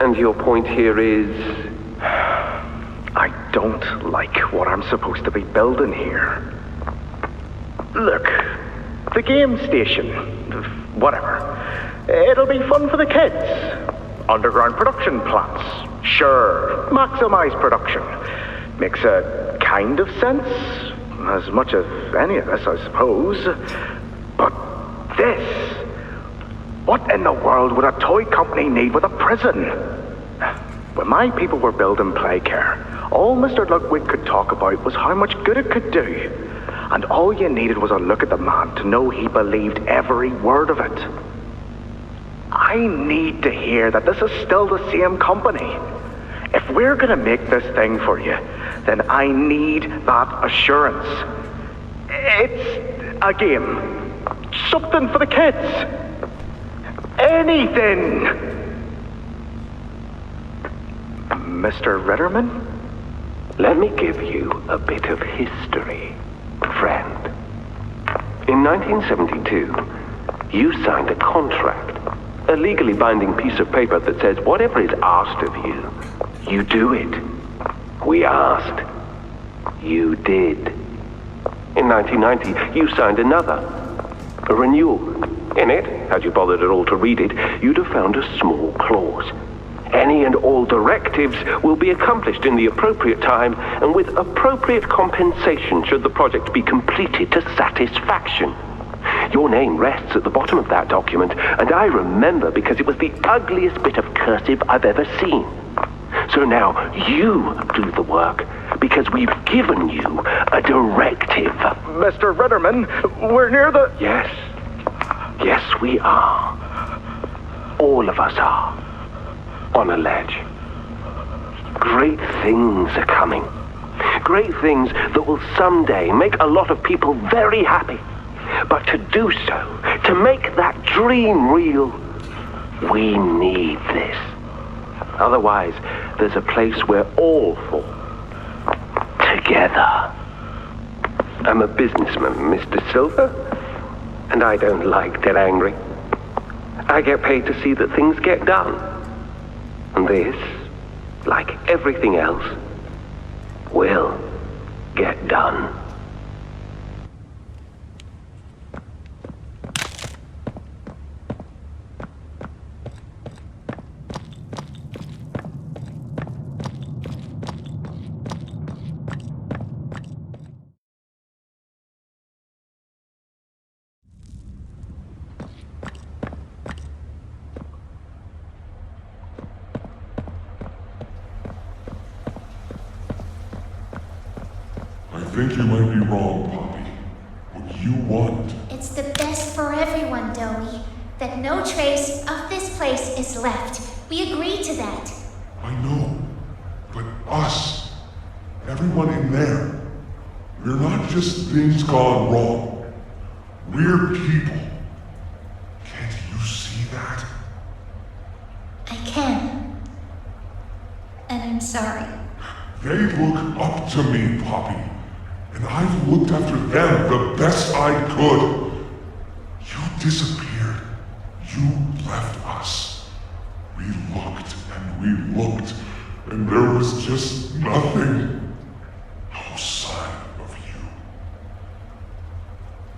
And your point here is? I don't like what I'm supposed to be building here. Look, the game station, whatever, it'll be fun for the kids. Underground production plants, sure, maximize production. Makes a kind of sense, as much as any of this, I suppose. But this, what in the world would a toy company need with a prison? When my people were building Playcare, all Mr. Ludwig could talk about was how much good it could do. And all you needed was a look at the man to know he believed every word of it. I need to hear that this is still the same company. If we're gonna make this thing for you, then I need that assurance. It's a game. Something for the kids. Anything. Mr. Ritterman? Let me give you a bit of history, friend. In 1972, you signed a contract, a legally binding piece of paper that says whatever is asked of you, you do it. We asked. You did. In 1990, you signed another, a renewal. In it, had you bothered at all to read it, you'd have found a small clause. Any and all directives will be accomplished in the appropriate time and with appropriate compensation should the project be completed to satisfaction. Your name rests at the bottom of that document, and I remember because it was the ugliest bit of cursive I've ever seen. So now you do the work, because we've given you a directive. Mr. Ritterman, we're near the... Yes. Yes, we are. All of us are. On a ledge. Great things are coming. Great things that will someday make a lot of people very happy. But to do so, to make that dream real, we need this. Otherwise, there's a place we're all for. Together. I'm a businessman, Mr. Silver, and I don't like to get angry. I get paid to see that things get done. And this, like everything else, will get done. think you might be wrong, Poppy. What you want. It's the best for everyone, Dowie. That no trace of this place is left. We agreed to that. I know. But us, everyone in there, we're not just things gone wrong. We're people. Can't you see that? I can. And I'm sorry. They look up to me, Poppy. And I've looked after them the best I could. You disappeared. You left us. We looked and we looked, and there was just nothing. No sign of you.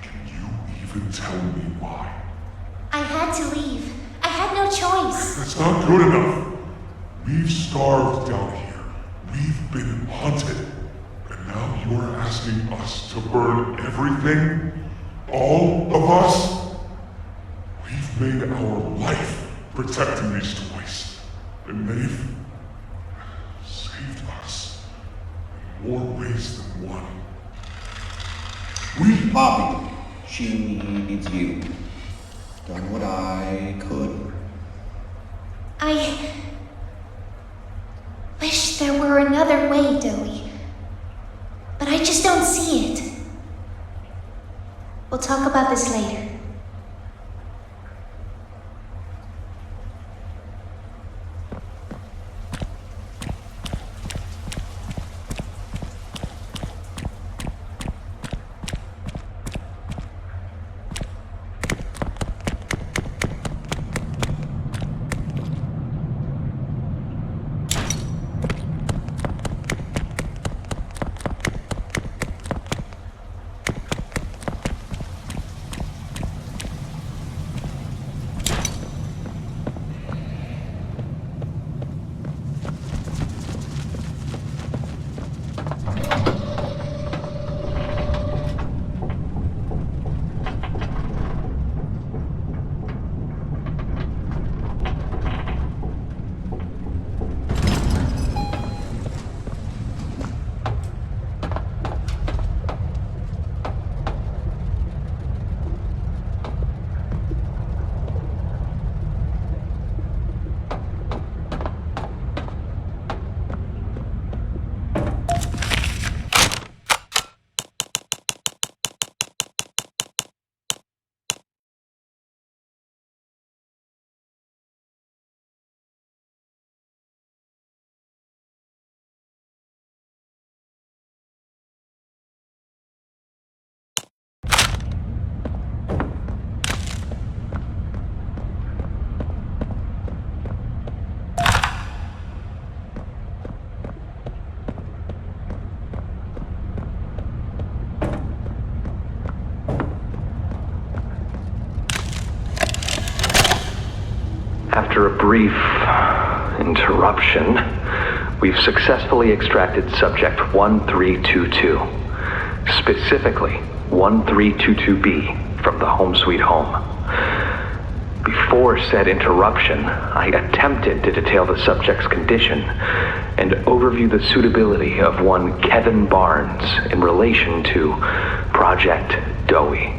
Can you even tell me why? I had to leave. I had no choice. That's not good enough. We've starved down here. We've been hunted. And now you're asking us to burn everything? All of us? We've made our life protecting these toys. And they've saved us in more ways than one. We, Poppy, she needs you. Done what I could. I wish there were another way, Dowie. But I just don't see it. We'll talk about this later. After a brief interruption, we've successfully extracted subject 1322, specifically 1322B from the Home Sweet Home. Before said interruption, I attempted to detail the subject's condition and overview the suitability of one Kevin Barnes in relation to Project Dowie.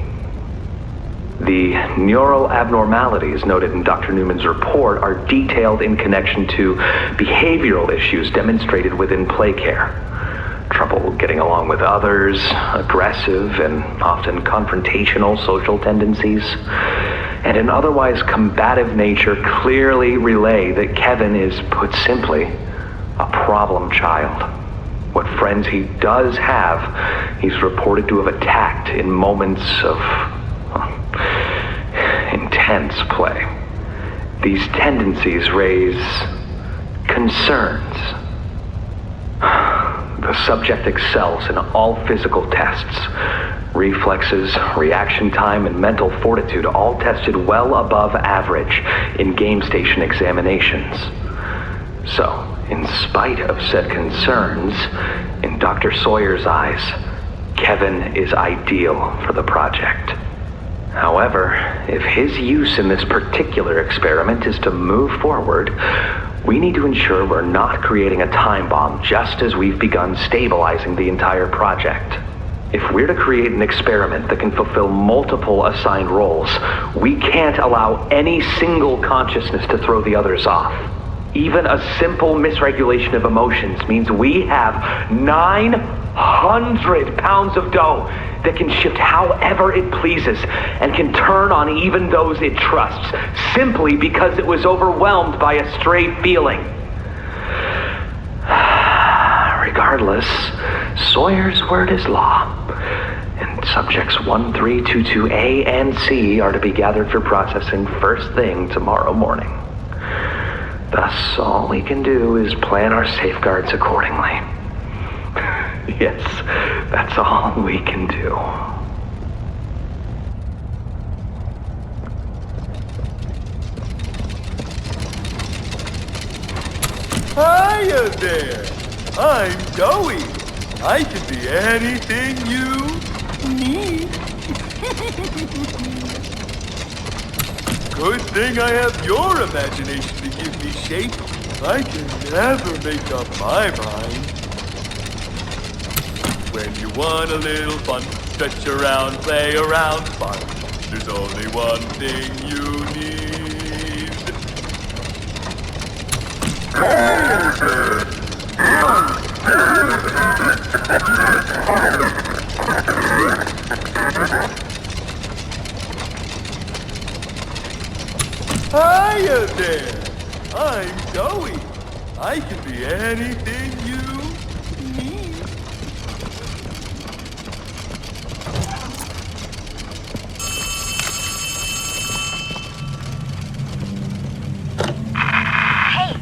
The neural abnormalities noted in Dr. Newman's report are detailed in connection to behavioral issues demonstrated within play care. Trouble getting along with others, aggressive and often confrontational social tendencies, and an otherwise combative nature clearly relay that Kevin is, put simply, a problem child. What friends he does have, he's reported to have attacked in moments of intense play. These tendencies raise concerns. The subject excels in all physical tests. Reflexes, reaction time, and mental fortitude all tested well above average in game station examinations. So, in spite of said concerns, in Dr. Sawyer's eyes, Kevin is ideal for the project. However, if his use in this particular experiment is to move forward, we need to ensure we're not creating a time bomb just as we've begun stabilizing the entire project. If we're to create an experiment that can fulfill multiple assigned roles, we can't allow any single consciousness to throw the others off. Even a simple misregulation of emotions means we have 900 pounds of dough that can shift however it pleases and can turn on even those it trusts, simply because it was overwhelmed by a stray feeling. Regardless, Sawyer's word is law, and subjects 1322A and C are to be gathered for processing first thing tomorrow morning. Thus, all we can do is plan our safeguards accordingly. Yes, that's all we can do. Hiya there! I'm Joey. I can be anything you need. Good thing I have your imagination to give me shape. I can never make up my mind. When you want a little fun, stretch around, play around, fun. There's only one thing you need. Hiya there! I'm Joey. I can be anything you need. Hey!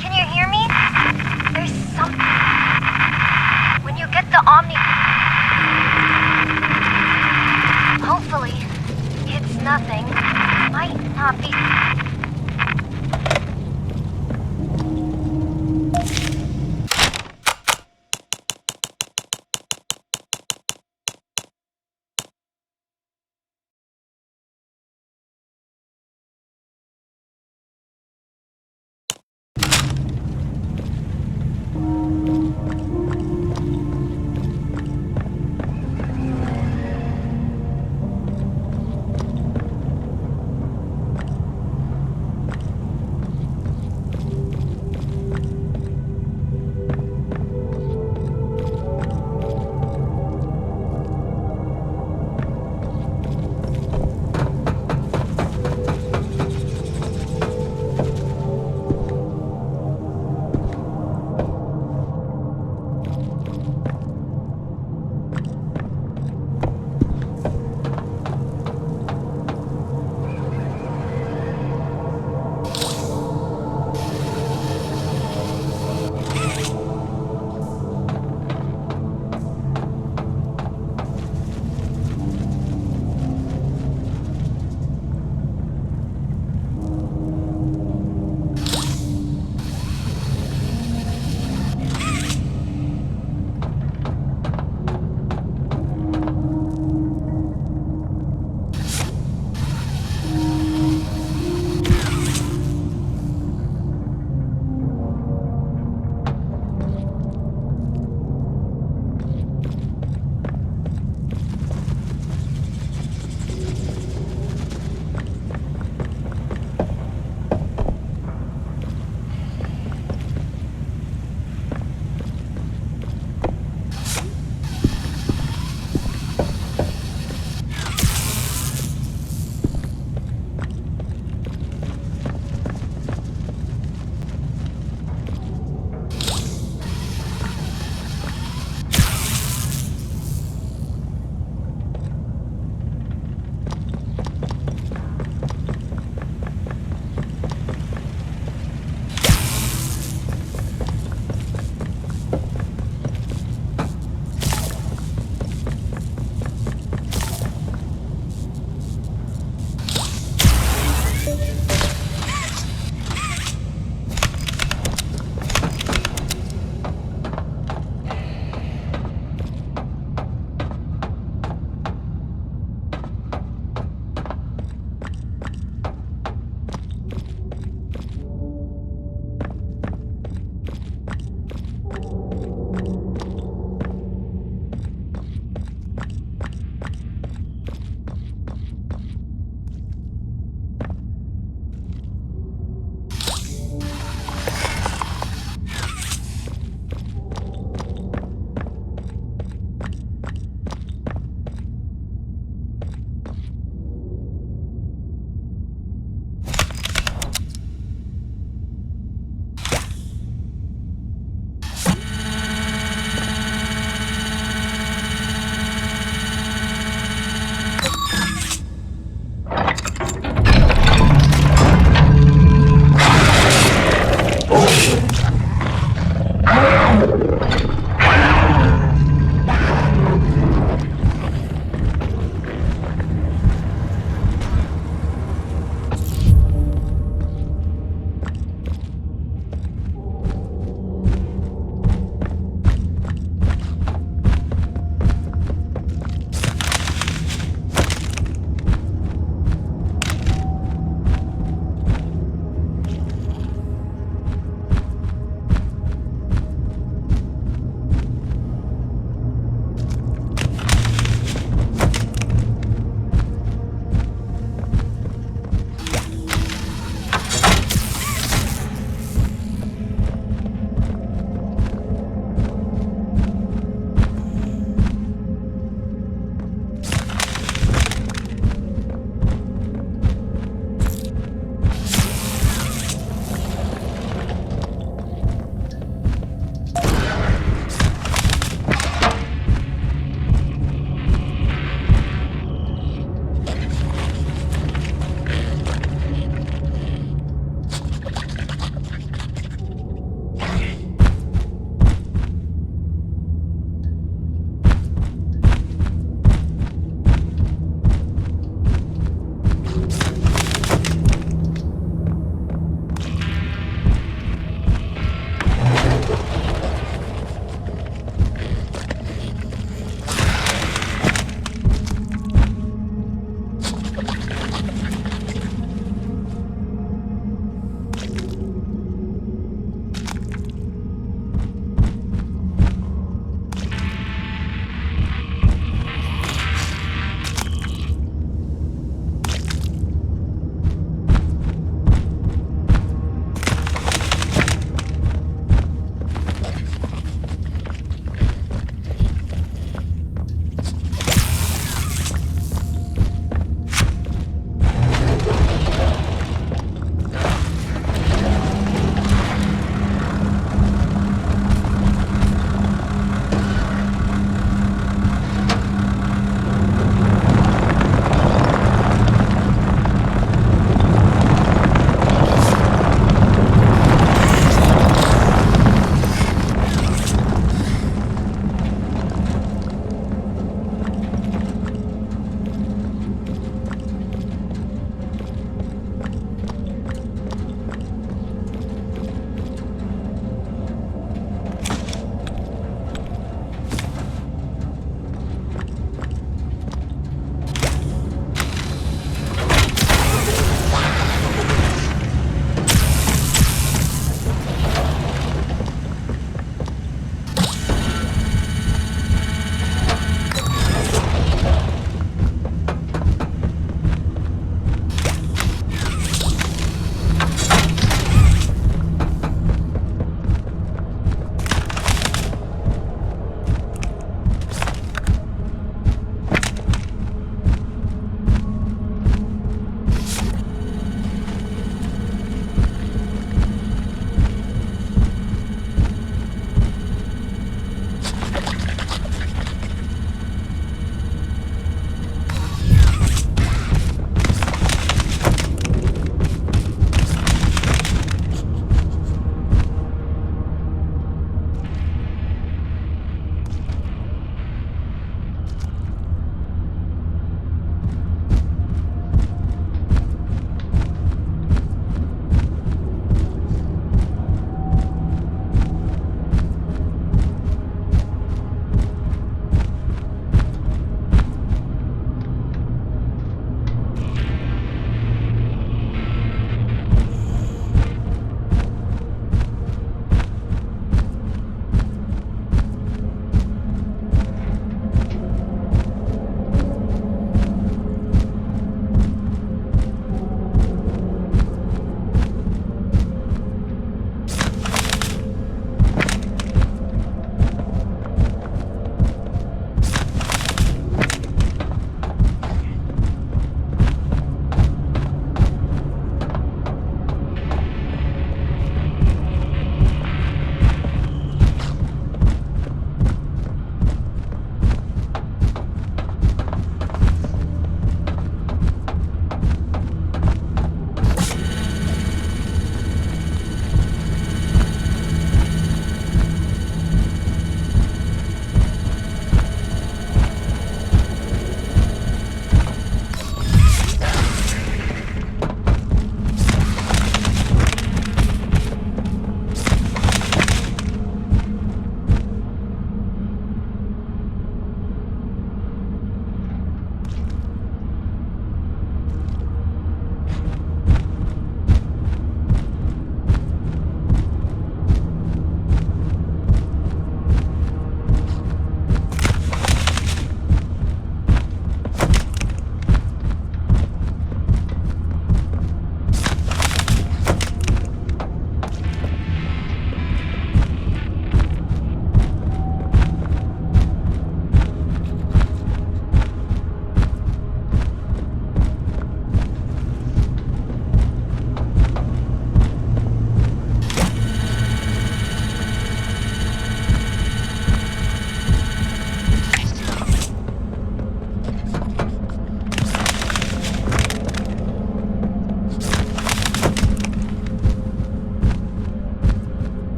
Can you hear me? There's something. When you get the Omni... Hopefully, it's nothing. Might not be...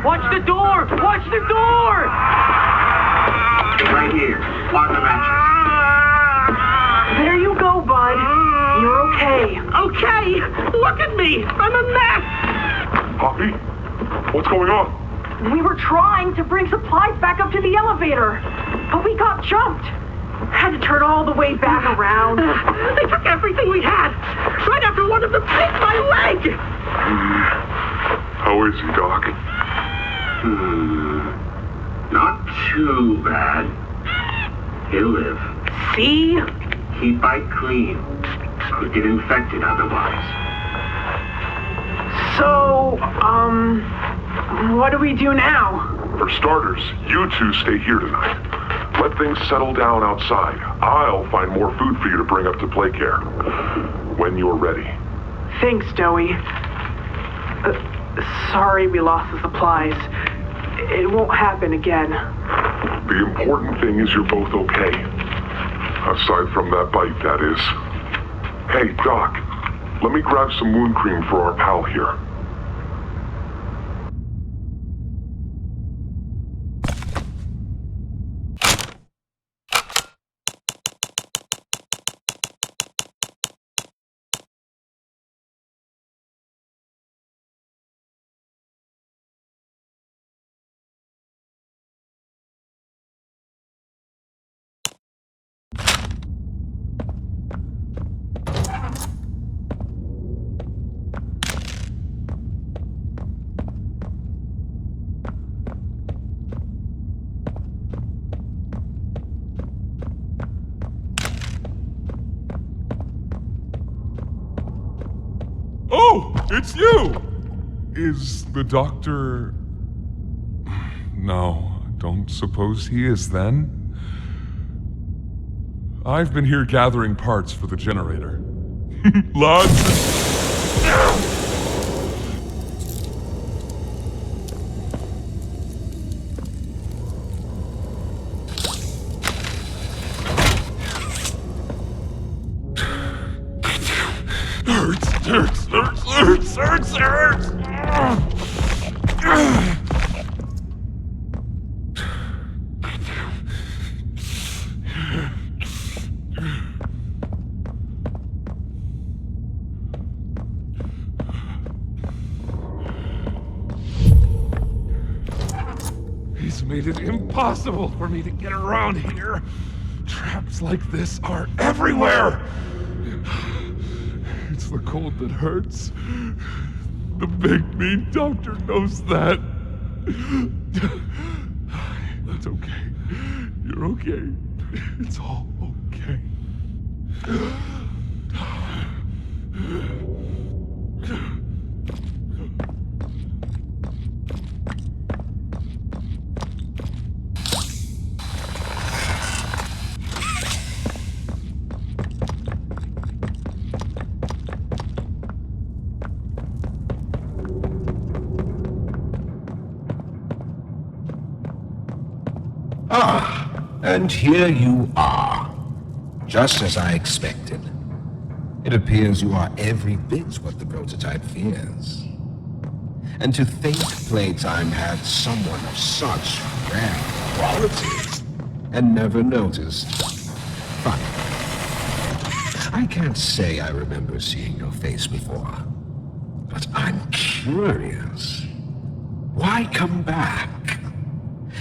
Watch the door! Watch the door! Right here. On the mattress. There you go, bud. You're okay. Okay! Look at me! I'm a mess! Poppy? What's going on? We were trying to bring supplies back up to the elevator, but we got jumped. Had to turn all the way back around. They took everything we had! Right after one of them bit my leg! How is he, Doc? Not too bad. He'll live. See? He'd bite clean. Could get infected otherwise. So, what do we do now? For starters, you two stay here tonight. Let things settle down outside. I'll find more food for you to bring up to play care. When you're ready. Thanks, Joey. Sorry we lost the supplies. It won't happen again. The important thing is you're both okay. Aside from that bite, that is. Hey, Doc, let me grab some wound cream for our pal here. Oh, it's you! Is the doctor... No, don't suppose he is then. I've been here gathering parts for the generator. Lots hurts! He's made it impossible for me to get around here. Traps like this are everywhere! It's the cold that hurts. The big mean doctor knows that. It's okay. You're okay. It's all okay. And here you are, just as I expected. It appears you are every bit what the prototype fears. And to think Playtime had someone of such rare quality and never noticed. Fine. I can't say I remember seeing your face before, but I'm curious. Why come back?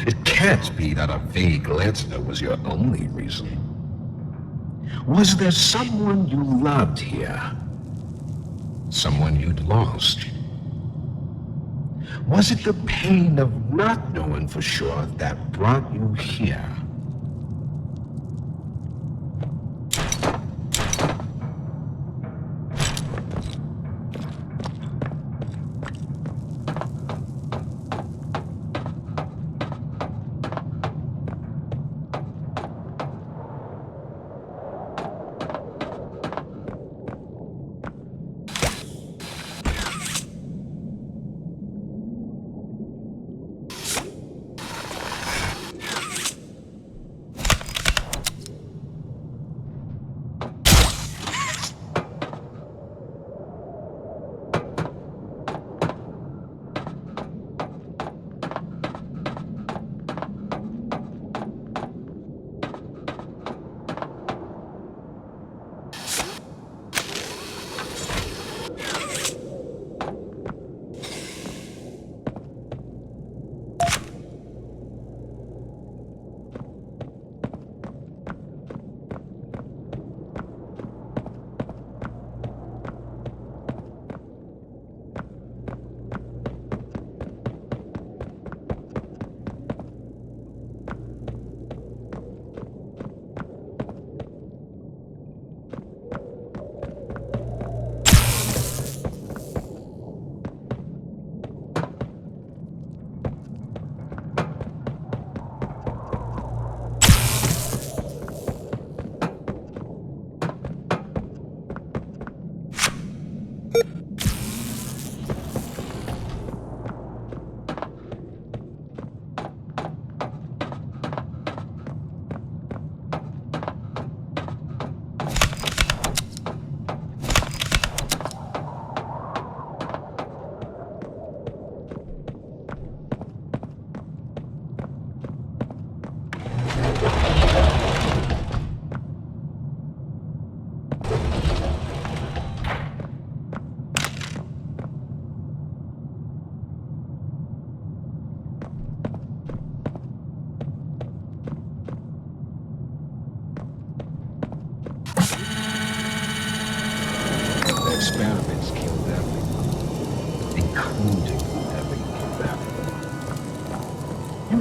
It can't be that a vague letter was your only reason. Was there someone you loved here? Someone you'd lost? Was it the pain of not knowing for sure that brought you here?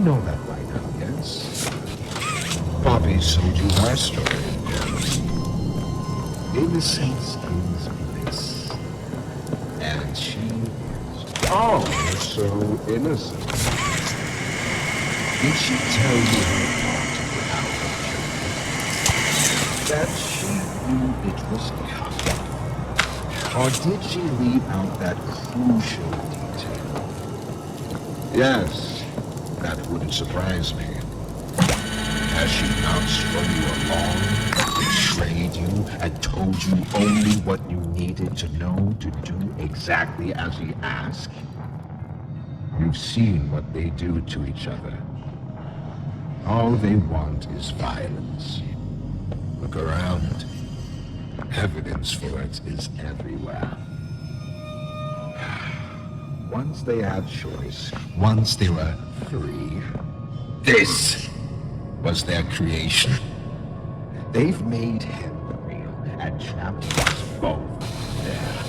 know that by now, yes? Poppy told you her story, yes? Innocence is bliss. And she is oh so innocent. Did she tell you her part of the outwit? That she knew it was coming? Or did she leave out that crucial detail? Yes, that wouldn't surprise me. Has she not strung you along, betrayed you, and told you only what you needed to know to do exactly as she asked? You've seen what they do to each other. All they want is violence. Look around. Evidence for it is everywhere. Once they had choice, once they were free, this was their creation. They've made him real and trapped us both there.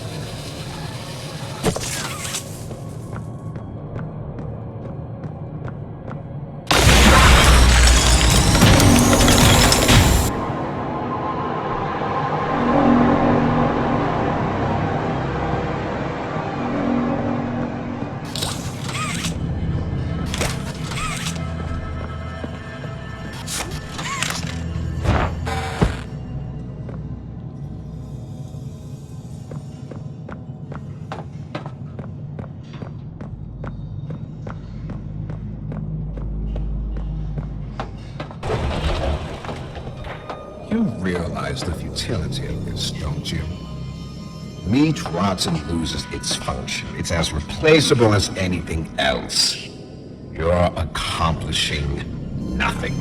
You realize the futility of this, don't you? Meat rots and loses its function. It's as replaceable as anything else. You're accomplishing nothing.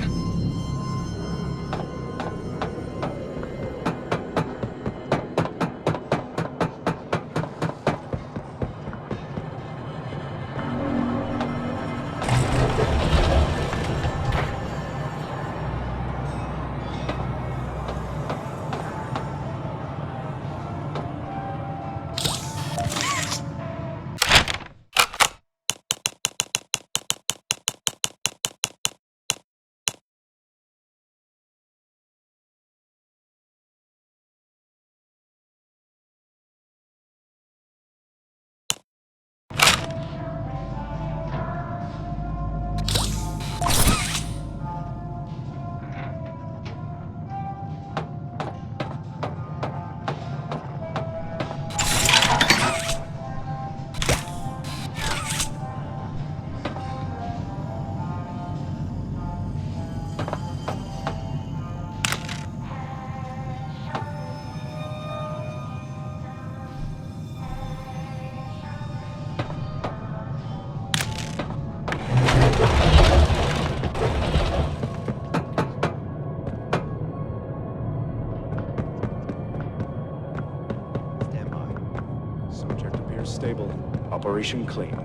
Stable. Operation clean.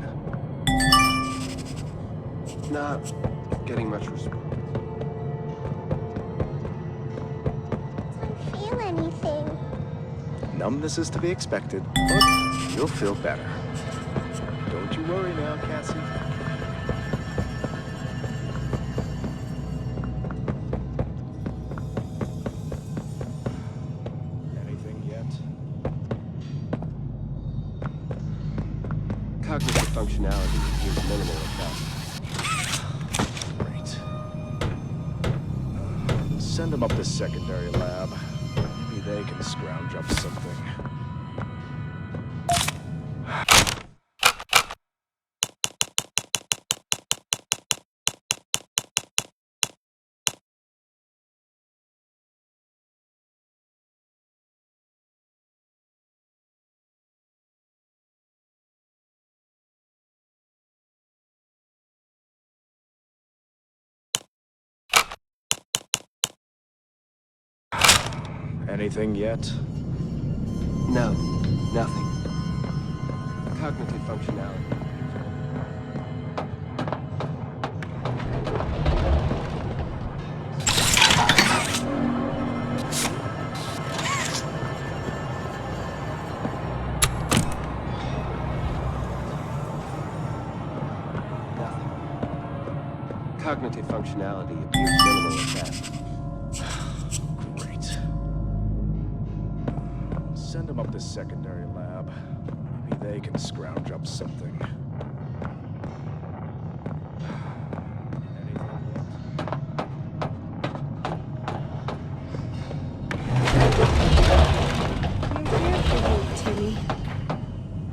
Not getting much response. Don't feel anything. Numbness is to be expected, but you'll feel better. Don't you worry now, Cassie. Anything yet? Cognitive functionality is minimal at best. Great. Send them up to secondary lab. Maybe they can scrounge up something. Anything yet? No, nothing. Cognitive functionality. Cognitive functionality appears minimal at best. Great. Send them up to secondary lab. Maybe they can scrounge up something.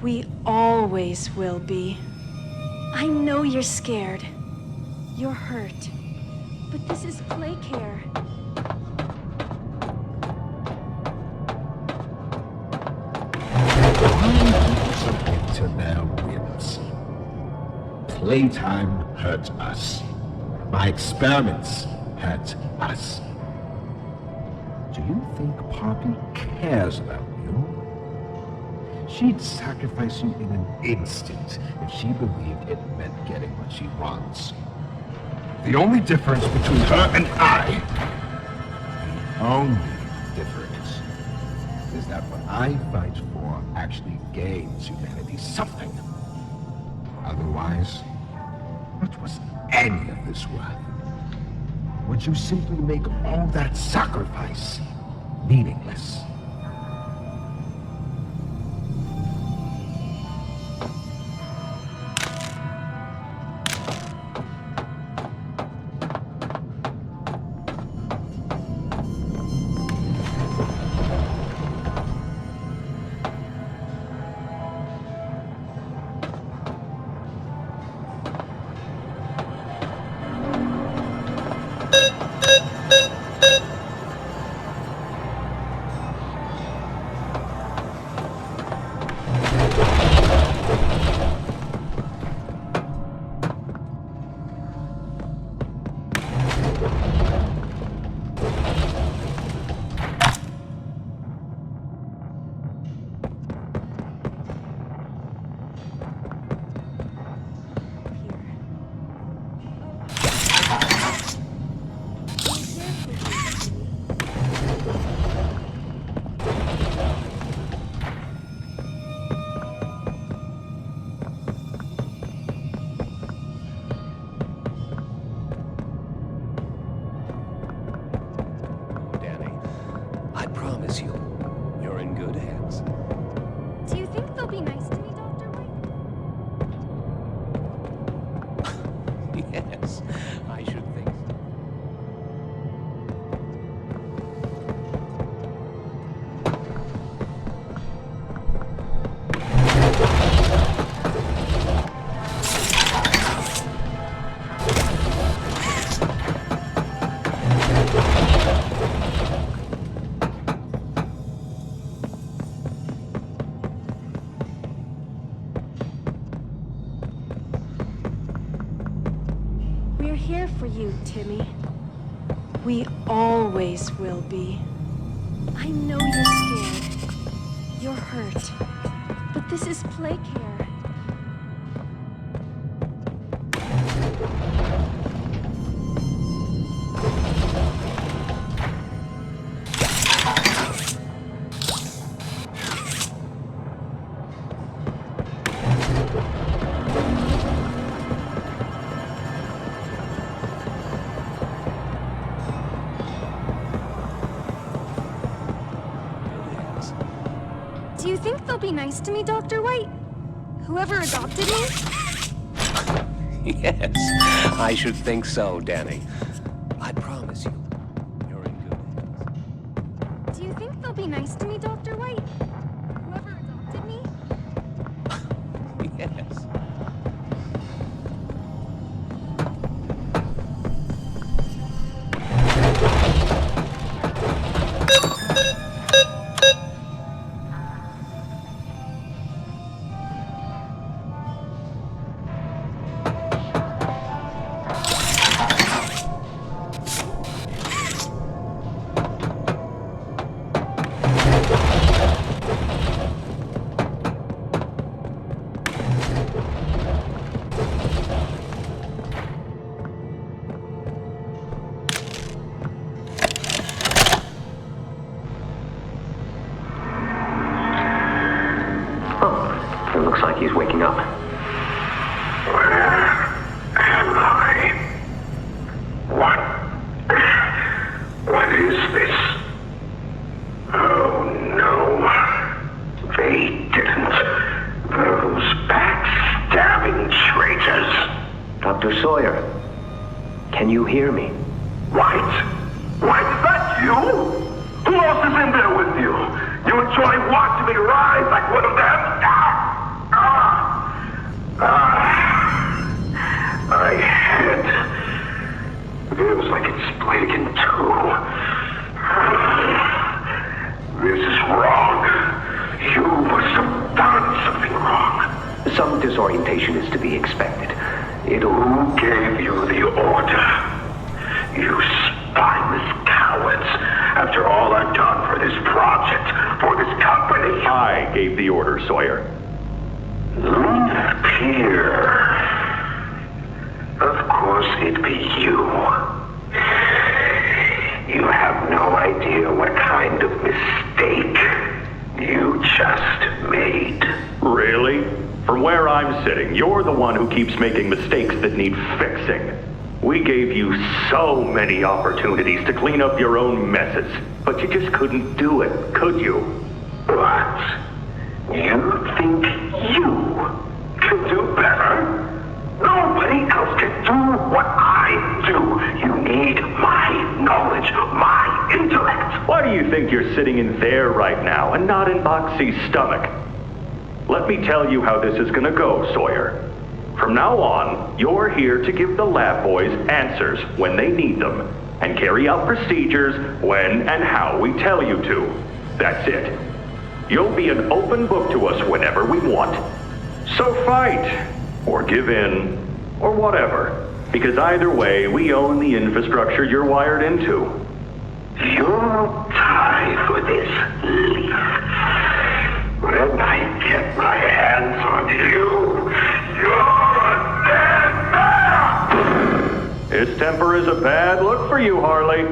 We always will be. I know you're scared. You're hurt. But this is play care. Why do something to their whims? Playtime hurt us. My experiments hurt us. Do you think Poppy cares about you? She'd sacrifice you in an instant if she believed it meant getting what she wants. The only difference between her and I, the only difference, is that what I fight for actually gains humanity something. Otherwise, what was any of this worth? Would you simply make all that sacrifice meaningless? Timmy. We always will be. I know you're scared. You're hurt. But this is play care. Do you think they'll be nice to me, Dr. White? Whoever adopted me? Yes, I should think so, Danny. I promise you, you're in good hands. Do you think they'll be nice to me, Dr. White? Whoever adopted me? Yes. Sawyer, can you hear me? White? White, is that you? Who else is in there with you? You enjoy watching me rise like one of them? My head feels like it's split in two. This is wrong. You must have done something wrong. Some disorientation is to be expected. Who gave you the order? You spineless cowards. After all I've done for this project, for this company. I gave the order, Sawyer. Peer. Of course it'd be you. You have no idea what kind of mistake you just made. Really? From where I'm sitting, you're the one who keeps making mistakes that need fixing. We gave you so many opportunities to clean up your own messes, but you just couldn't do it, could you? What? You think you can do better? Nobody else can do what I do. You need my knowledge, my intellect. Why do you think you're sitting in there right now and not in Boxy's stomach? Let me tell you how this is gonna go, Sawyer. From now on, you're here to give the lab boys answers when they need them, and carry out procedures when and how we tell you to. That's it. You'll be an open book to us whenever we want. So fight, or give in, or whatever, because either way, we own the infrastructure you're wired into. You'll die for this, leaf. When I get my hands on you, you're a dead man! His temper is a bad look for you, Harley.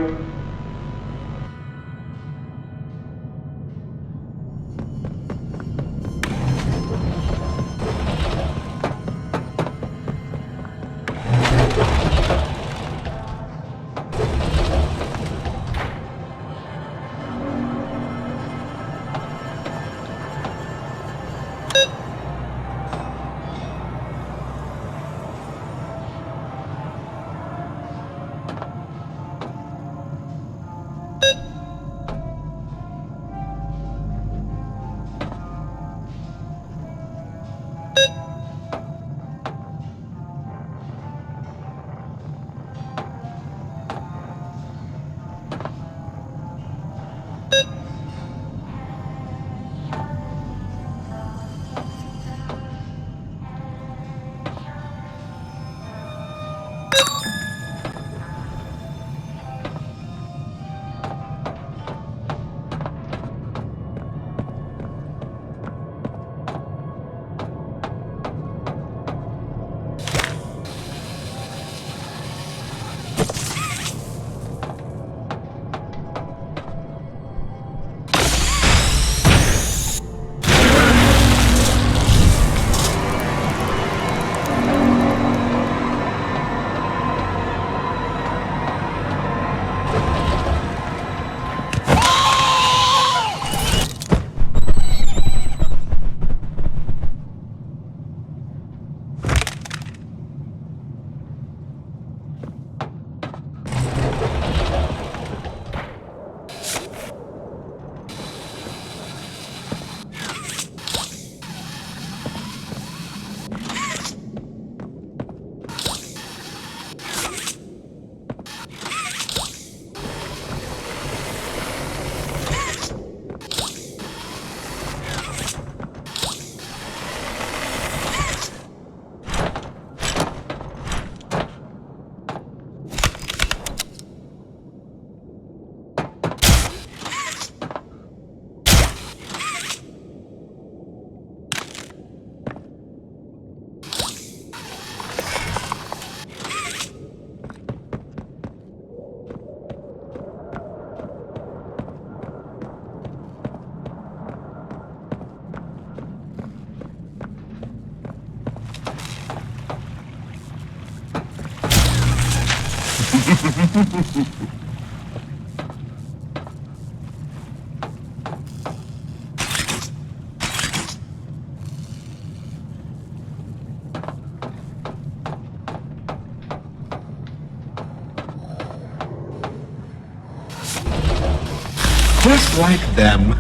Just like them,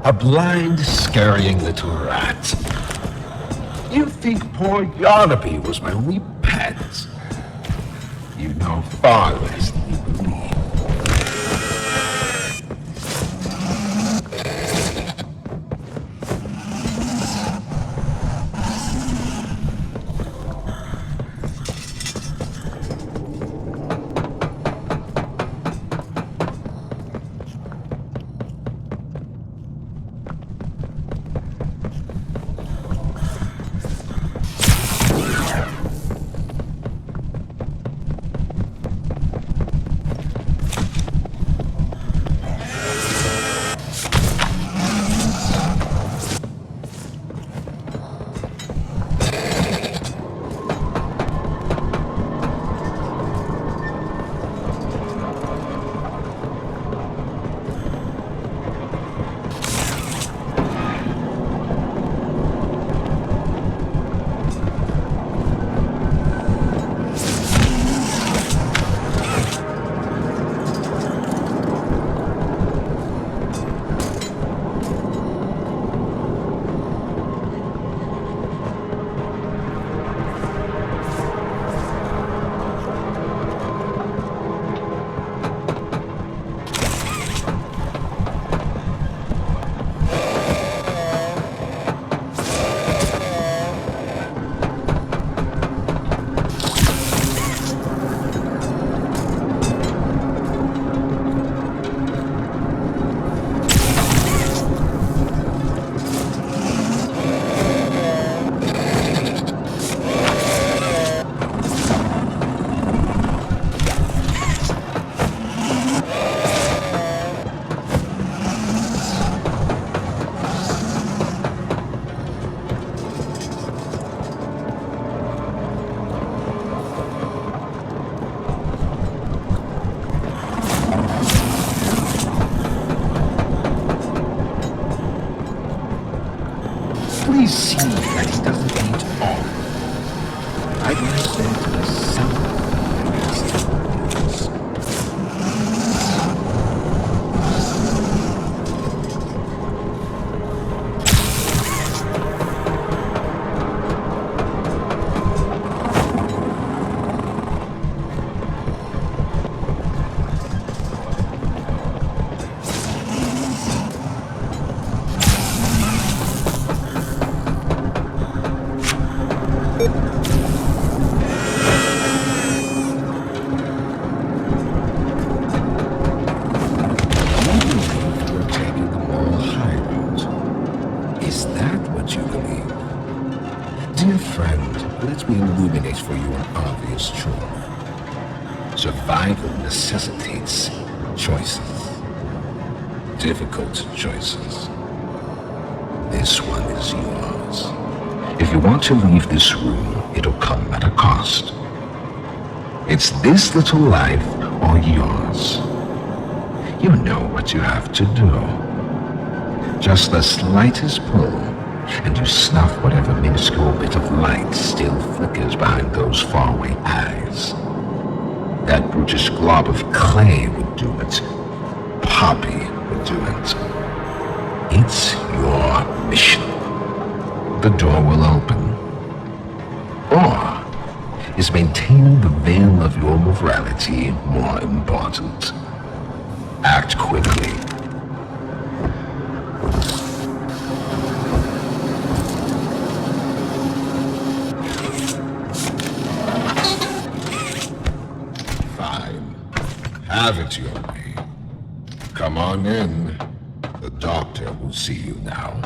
a blind, scurrying little rat. You think poor Yarnaby was my only pet? You know far less than you believe. Please see that he doesn't eat all. I'd like there to be something. Survival necessitates choices. Difficult choices. This one is yours. If you want to leave this room, it'll come at a cost. It's this little life or yours. You know what you have to do. Just the slightest pull, and you snuff whatever minuscule bit of light still flickers behind those faraway eyes. That brutish glob of clay would do it. Poppy would do it. It's your mission. The door will open. Or is maintaining the veil of your morality more important? Act quickly. Have it your way. Come on in. The doctor will see you now.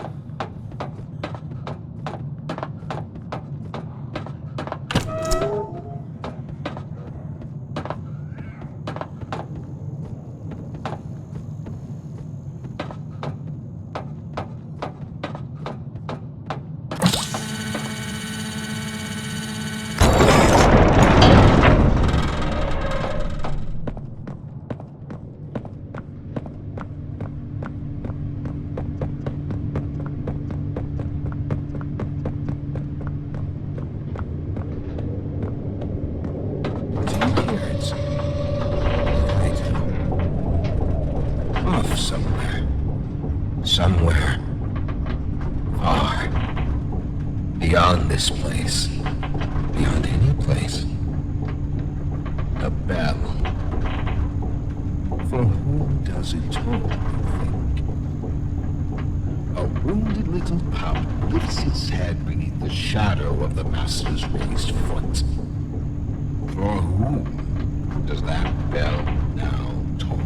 does it all, you think? A wounded little pup lifts its head beneath the shadow of the master's raised foot. For whom does that bell now toll?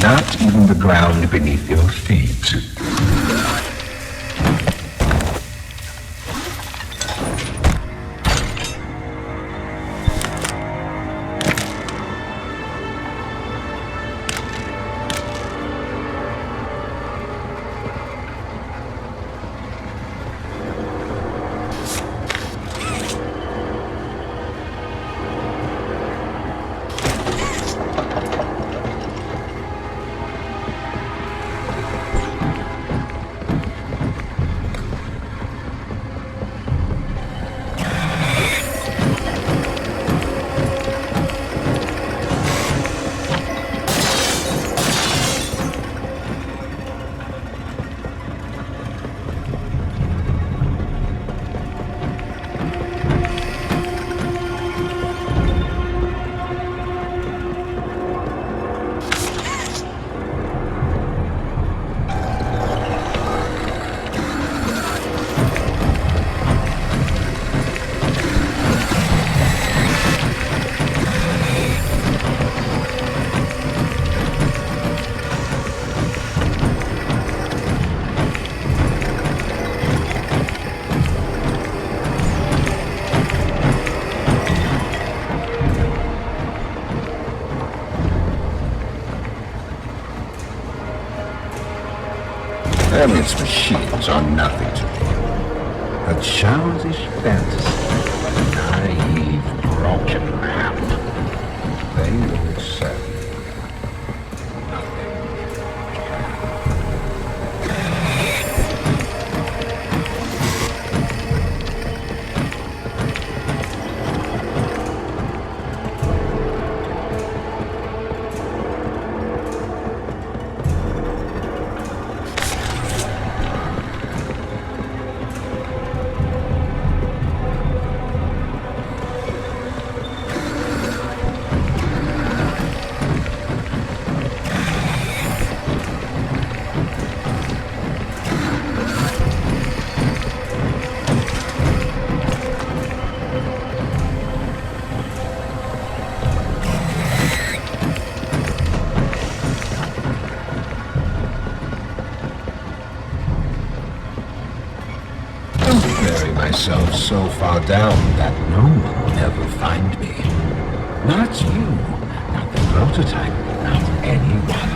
Not even the ground beneath your feet. Its machines are nothing to me. A childish fantasy of a naive, broken man. They will serve myself so far down that no one will ever find me. Not you, not the prototype, not anyone.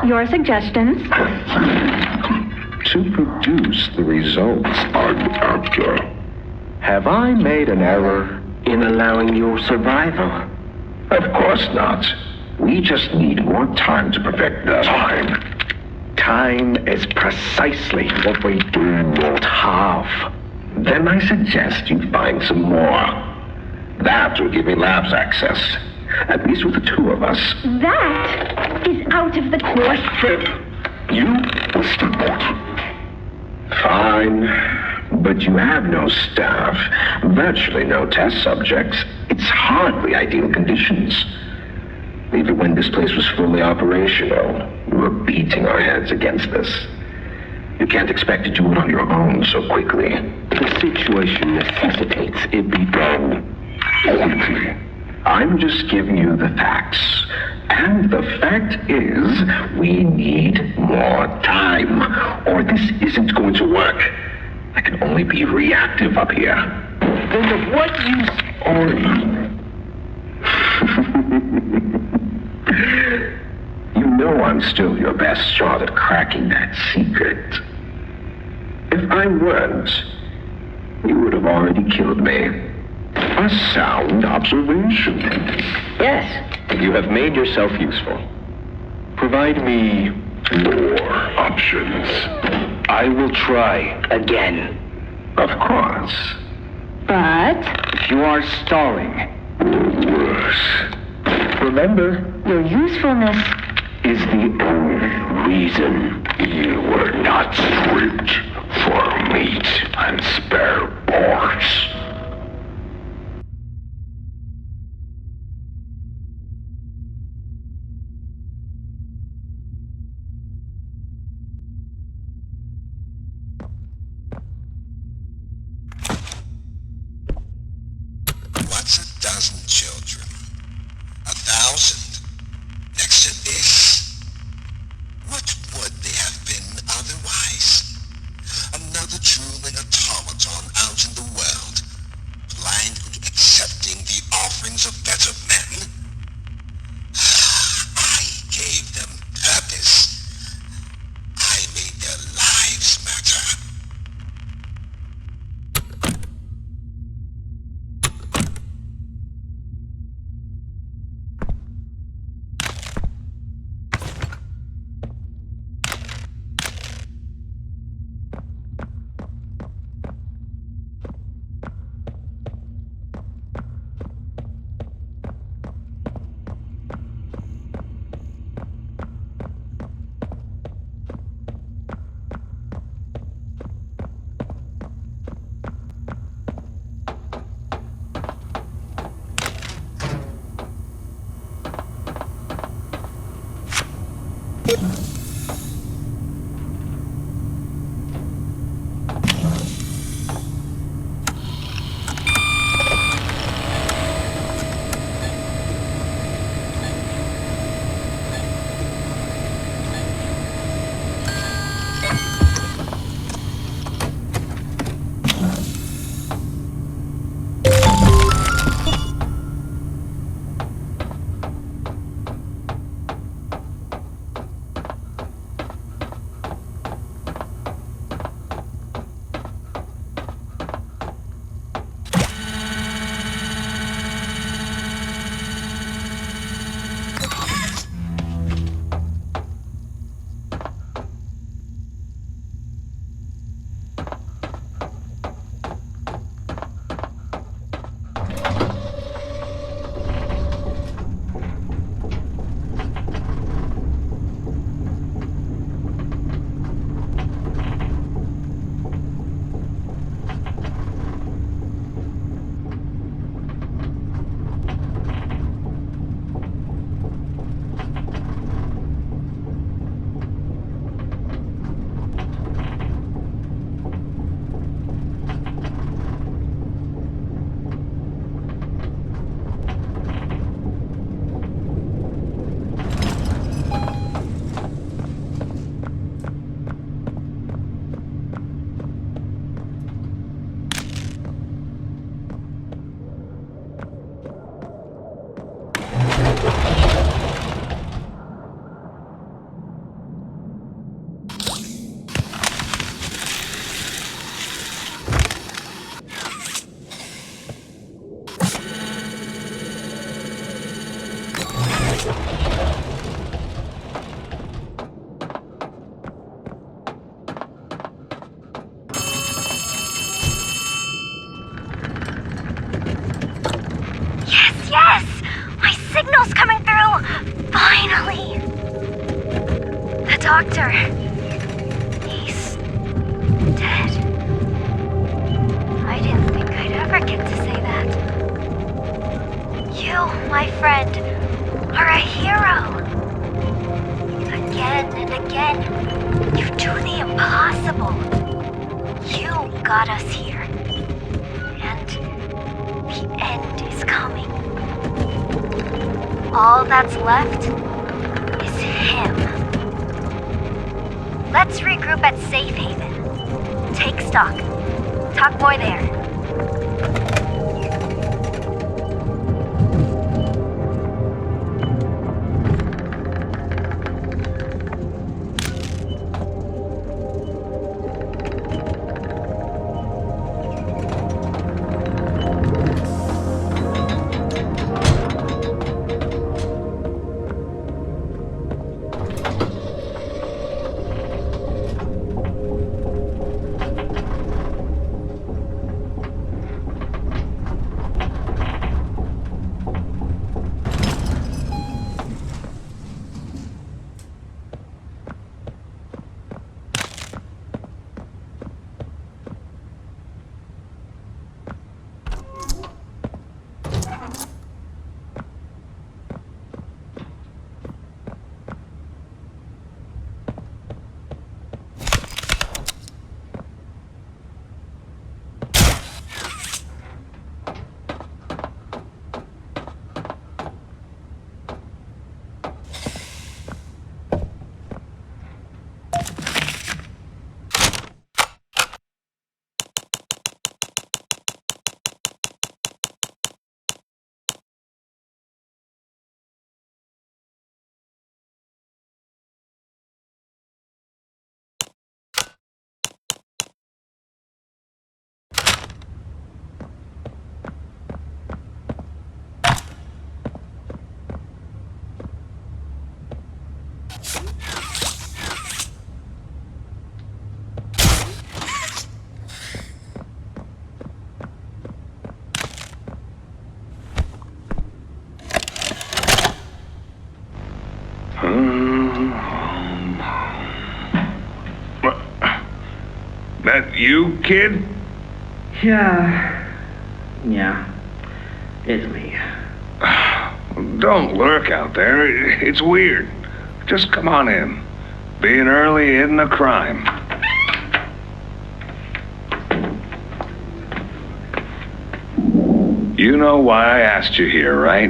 Your suggestions? To produce the results I'm after. Have I made an error in allowing your survival? Of course not. We just need more time to perfect the time. Time is precisely what we do not have. Then I suggest you find some more. That will give me labs access. At least with the two of us. That is out of the question. You will still want. Fine. But you have no staff, virtually no test subjects. It's hardly ideal conditions. Even when this place was fully operational, we were beating our heads against this. You can't expect to do it on your own so quickly. The situation necessitates it be done. Quickly. I'm just giving you the facts. And the fact is, we need more time, or this isn't going to work. I can only be reactive up here. Then of what use are you? You know I'm still your best shot at cracking that secret. If I weren't, you would have already killed me. A sound observation. Yes, you have made yourself useful. Provide me more options. I will try again. Of course. But if you are stalling, worse. Remember, your usefulness is the only reason you were not stripped for meat and spare parts. What's a dozen children? 1,000 next to this. What would they have been otherwise? Another drooling automaton out in the world, blindly accepting the offerings of better men? I gave them purpose. I made their lives matter. doctor. He's dead. I didn't think I'd ever get to say that. You, my friend, are a hero. Again and again, you do the impossible. You got us here. And the end is coming. All that's left is him. Let's regroup at Safe Haven. Take stock. Talk more there. That you, kid? Yeah, it's me. Don't lurk out there. It's weird. Just come on in. Being early isn't a crime. You know why I asked you here, right?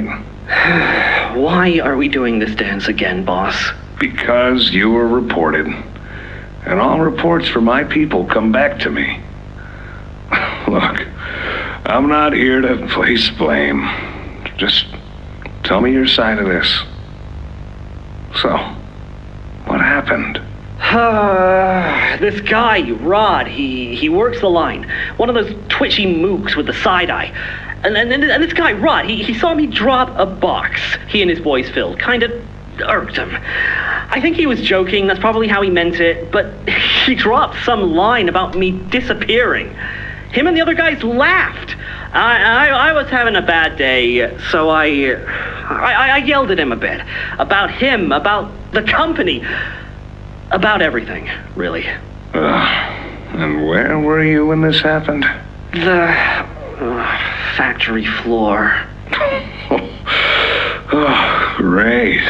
Why are we doing this dance again, boss? Because you were reported. And all reports from my people come back to me. Look, I'm not here to place blame. Just tell me your side of this. So, what happened? This guy, Rod, he works the line. One of those twitchy mooks with the side eye. And this guy, Rod, he saw me drop a box he and his boys filled. Kinda irked him. I think he was joking, that's probably how he meant it, but he dropped some line about me disappearing. Him and the other guys laughed. I was having a bad day, so I yelled at him a bit. About him, about the company, about everything, really. And where were you when this happened? The factory floor. Oh, great.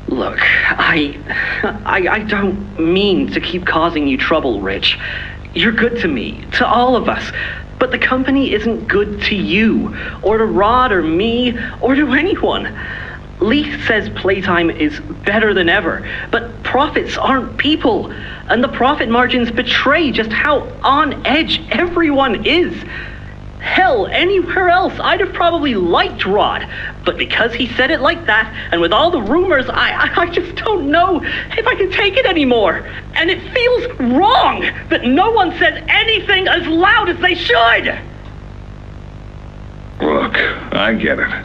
Look, I don't mean to keep causing you trouble, Rich. You're good to me, to all of us. But the company isn't good to you, or to Rod, or me, or to anyone. Leith says Playtime is better than ever, but profits aren't people. And the profit margins betray just how on edge everyone is. Hell, anywhere else, I'd have probably liked Rod. But because he said it like that, and with all the rumors, I just don't know if I can take it anymore. And it feels wrong that no one says anything as loud as they should. Look, I get it.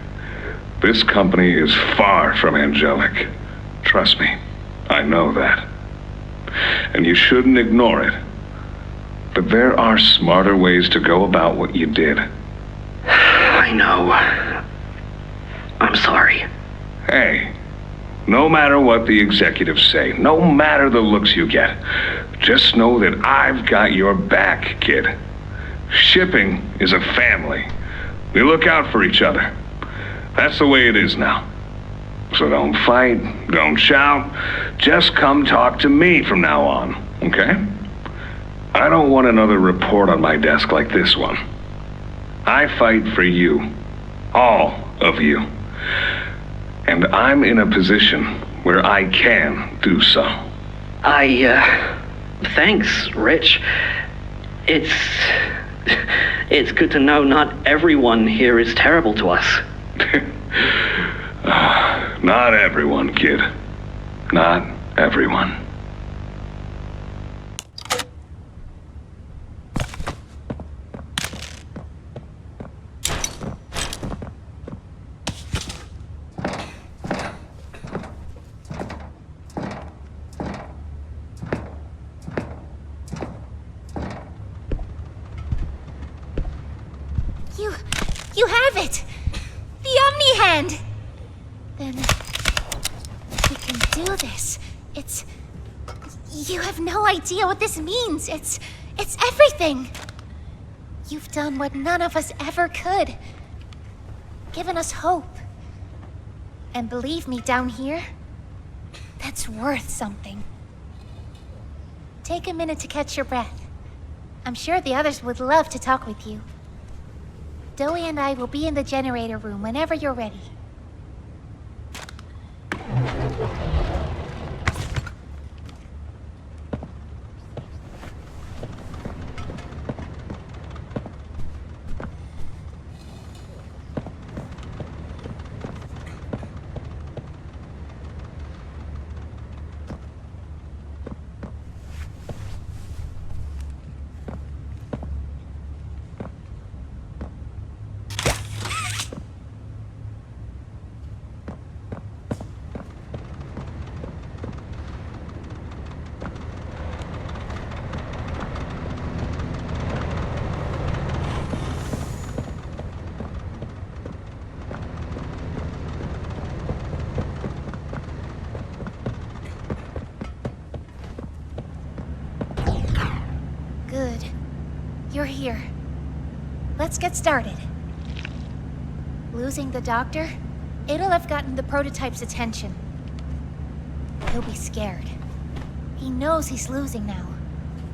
This company is far from angelic. Trust me, I know that. And you shouldn't ignore it. But there are smarter ways to go about what you did. I know. I'm sorry. Hey, No matter what the executives say, no matter the looks you get, just know that I've got your back, kid. Shipping is a family. We look out for each other. That's the way it is now. So don't fight, don't shout, just come talk to me from now on, okay? I don't want another report on my desk like this one. I fight for you, all of you. And I'm in a position where I can do so. Thanks, Rich. It's good to know not everyone here is terrible to us. Not everyone, kid. Not everyone. You have it! The Omni Hand! Then we can do this. You have no idea what this means. It's everything. You've done what none of us ever could. Given us hope. And believe me, down here, that's worth something. Take a minute to catch your breath. I'm sure the others would love to talk with you. Dowie and I will be in the generator room whenever you're ready. Good. You're here. Let's get started. Losing the doctor? It'll have gotten the prototype's attention. He'll be scared. He knows he's losing now.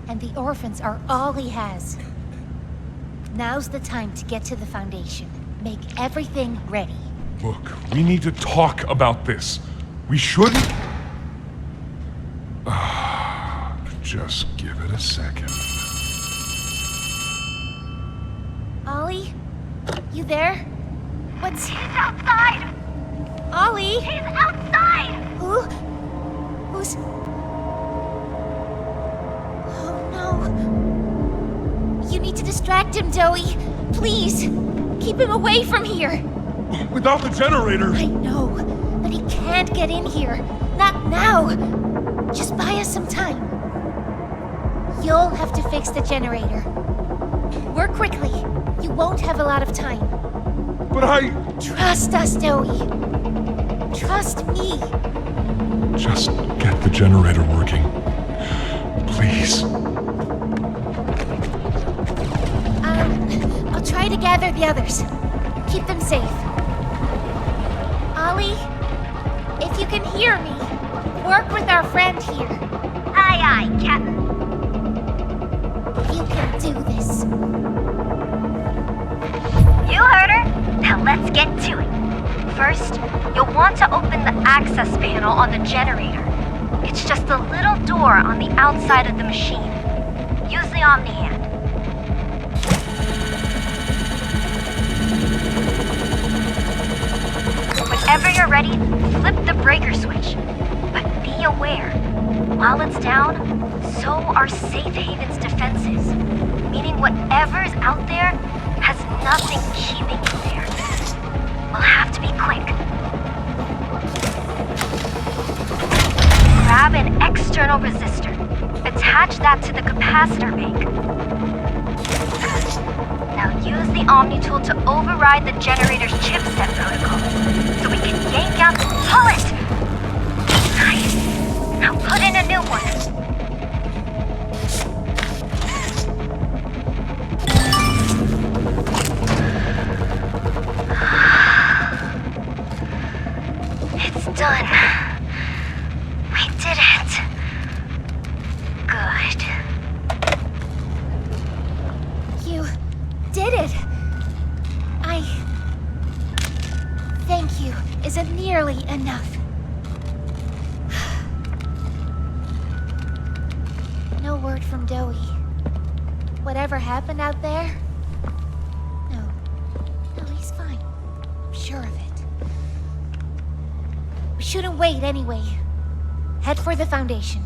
And the orphans are all he has. Now's the time to get to the Foundation. Make everything ready. Look, we need to talk about this. We shouldn't... Just give it a second. Ollie? You there? What's... He's outside! Ollie? He's outside! Who's... Oh no. You need to distract him, Dowie. Please. Keep him away from here. Without the generator... I know, but he can't get in here. Not now. Just buy us some time. You'll have to fix the generator. Work quickly. You won't have a lot of time. But I... Trust us, Dowie. Trust me. Just get the generator working. Please. I'll try to gather the others. Keep them safe. Ollie, if you can hear me, work with our friend here. Aye, aye, Captain. You can do this. You heard her. Now let's get to it. First, you'll want to open the access panel on the generator. It's just a little door on the outside of the machine. Use the Omni Hand. Whenever you're ready, flip the breaker switch. But be aware, while it's down, so are Safe Haven's defenses. Meaning whatever's out there has nothing keeping you there. We'll have to be quick. Grab an external resistor. Attach that to the capacitor bank. Now use the Omni tool to override the generator's chipset protocol, so we can yank out... Pull it! did it. Good. You did it. Thank you isn't nearly enough. No word from Doey. Whatever happened out there? No, he's fine. I'm sure of it. We shouldn't wait anyway. Head for the Foundation.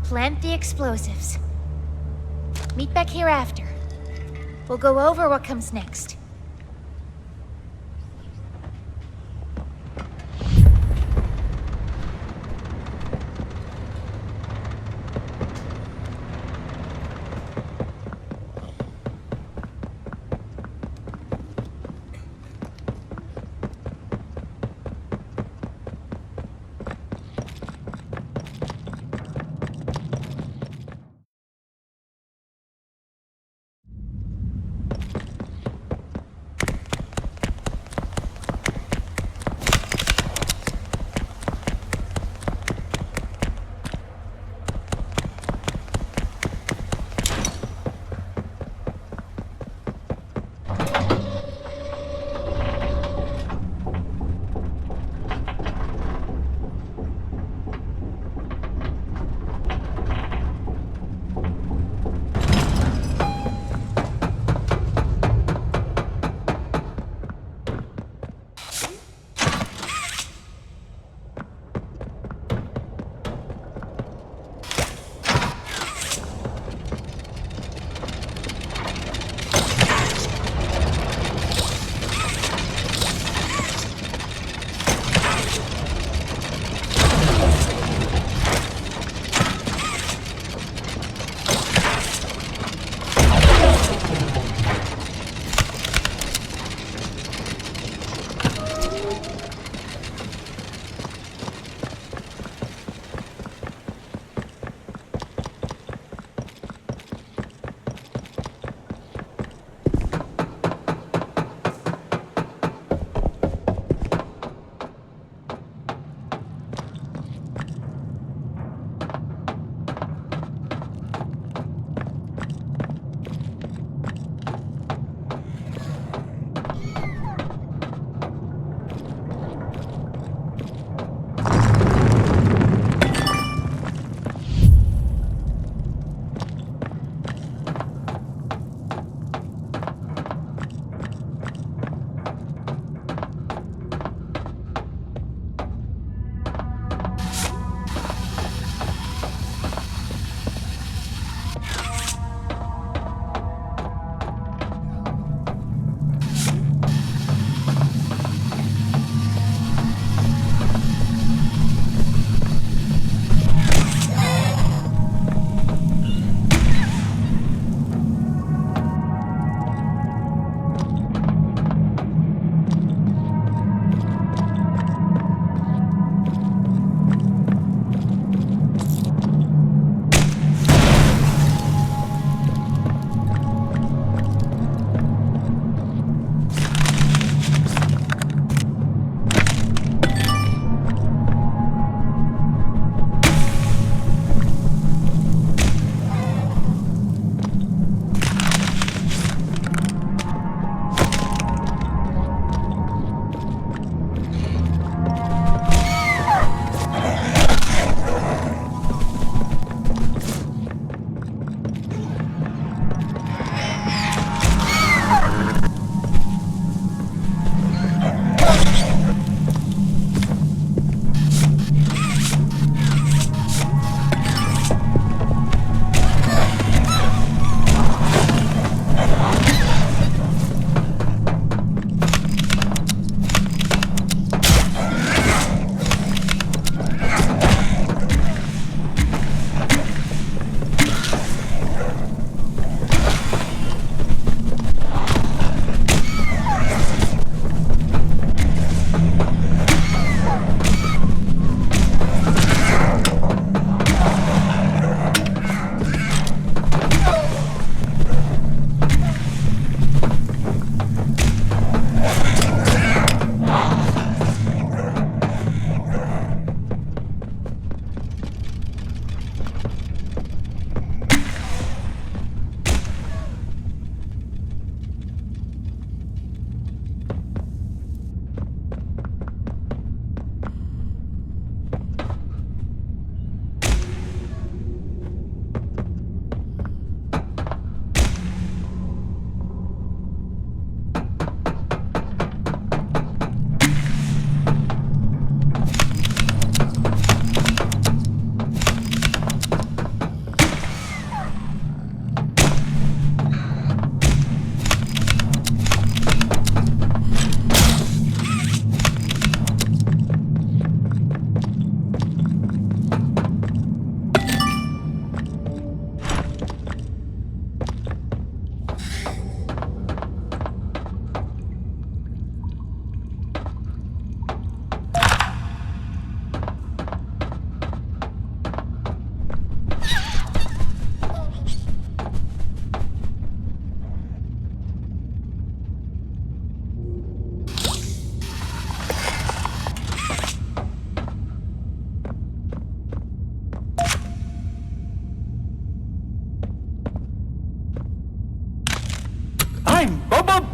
Plant the explosives. Meet back here after. We'll go over what comes next.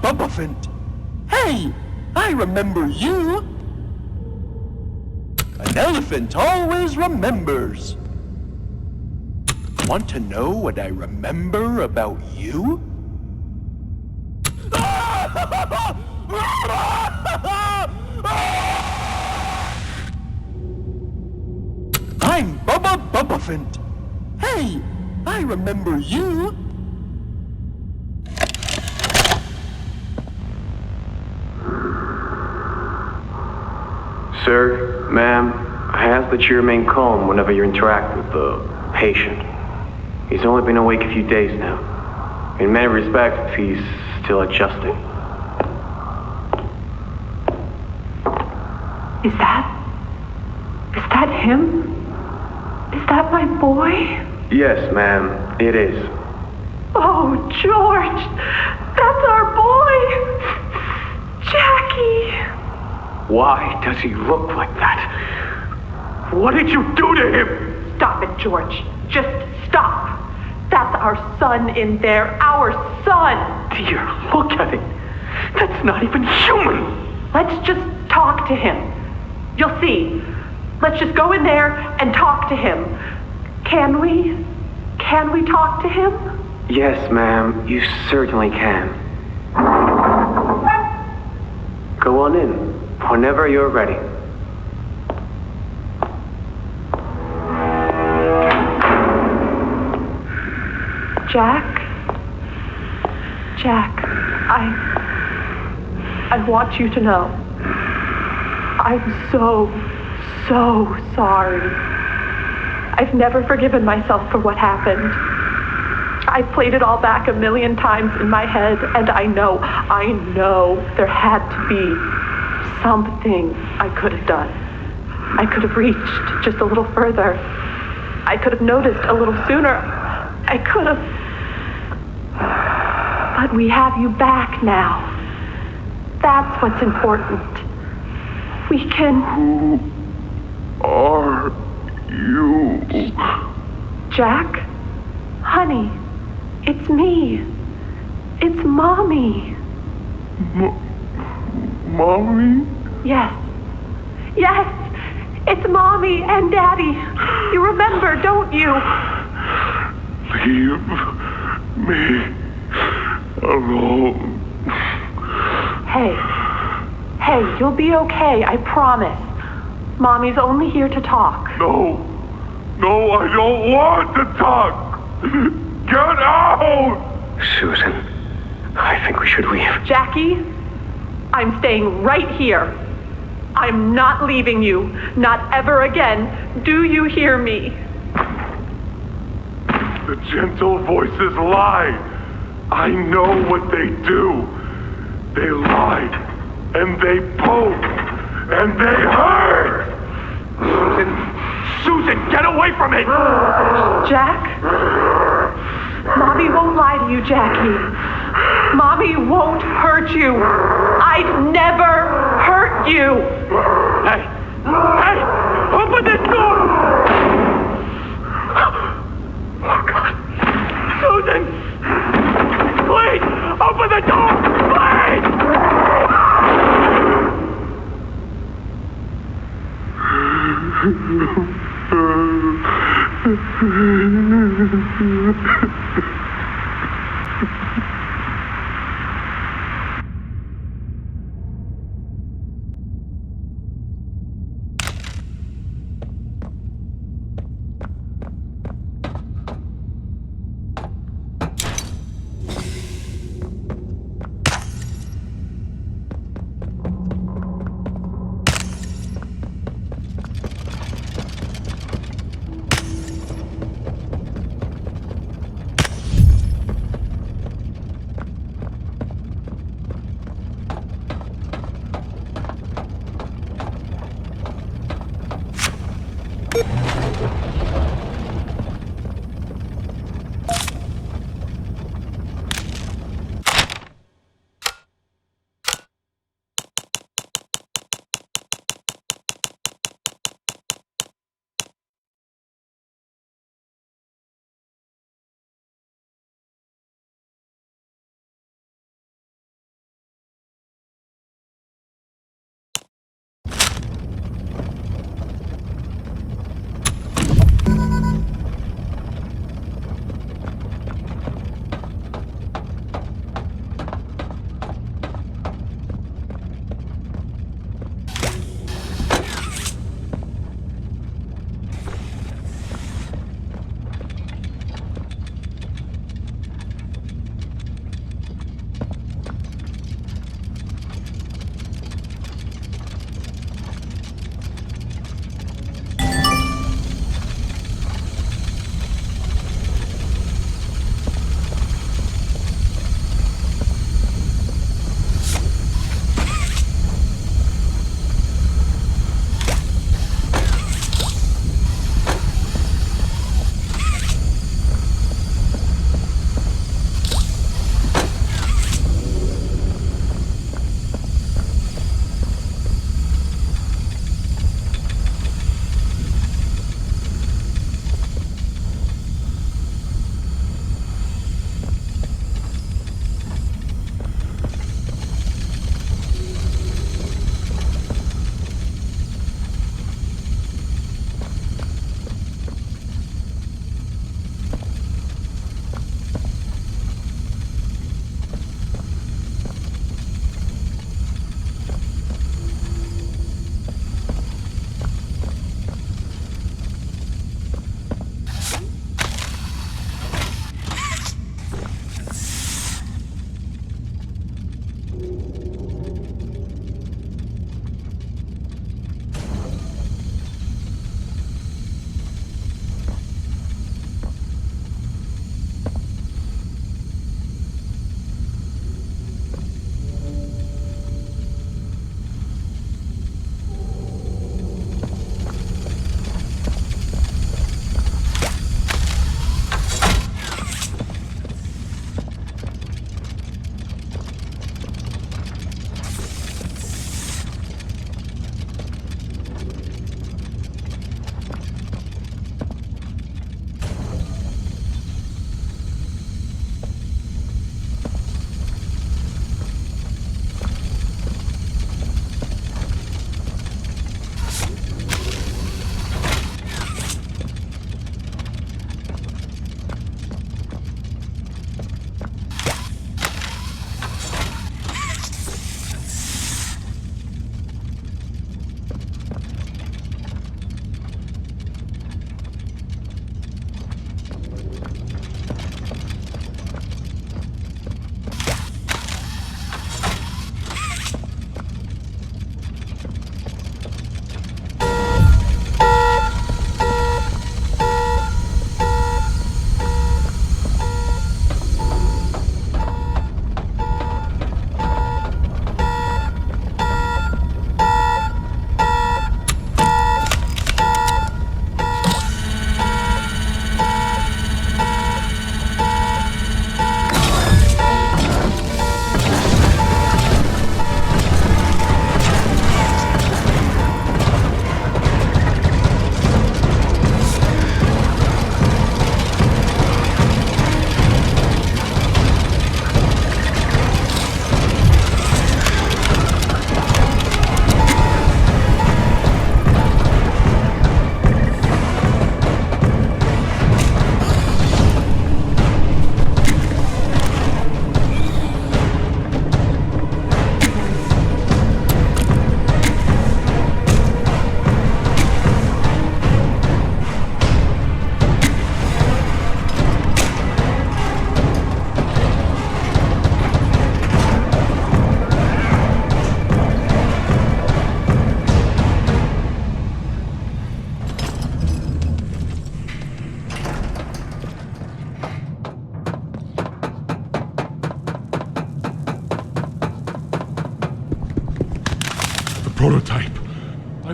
Bubbaphant! Hey, I remember you! An elephant always remembers. Want to know what I remember about you? I'm Bubbaphant. Hey, I remember you. Sir, ma'am, I ask that you remain calm whenever you interact with the patient. He's only been awake a few days now. In many respects, he's still adjusting. Is that him? Is that my boy? Yes, ma'am, it is. Oh, George! That's our boy! Jackie! Why does he look like that? What did you do to him? Stop it, George. Just stop. That's our son in there. Our son! Dear, look at it. That's not even human. Let's just talk to him. You'll see. Let's just go in there and talk to him. Can we? Can we talk to him? Yes, ma'am, you certainly can. Go on in, whenever you're ready. Jack, I want you to know, I'm so sorry. I've never forgiven myself for what happened. I played it all back 1,000,000 times in my head, and I know there had to be something I could have done. I could have reached just a little further. I could have noticed a little sooner. I could have. But we have you back now. That's what's important. We can... Who are you? Jack? Honey, it's me. It's Mommy. Mommy? Yes. Yes! It's Mommy and Daddy. You remember, don't you? Leave me alone. Hey, you'll be okay, I promise. Mommy's only here to talk. No, I don't want to talk. Get out! Susan, I think we should leave. Jackie, I'm staying right here. I'm not leaving you. Not ever again. Do you hear me? The gentle voices lie. I know what they do. They lie, and they poke, and they hurt. Susan, get away from me! Jack? Mommy won't lie to you, Jackie. Mommy won't hurt you. I'd never hurt you. Hey! Open this door! Oh, God. Susan! Please! Open the door! Please!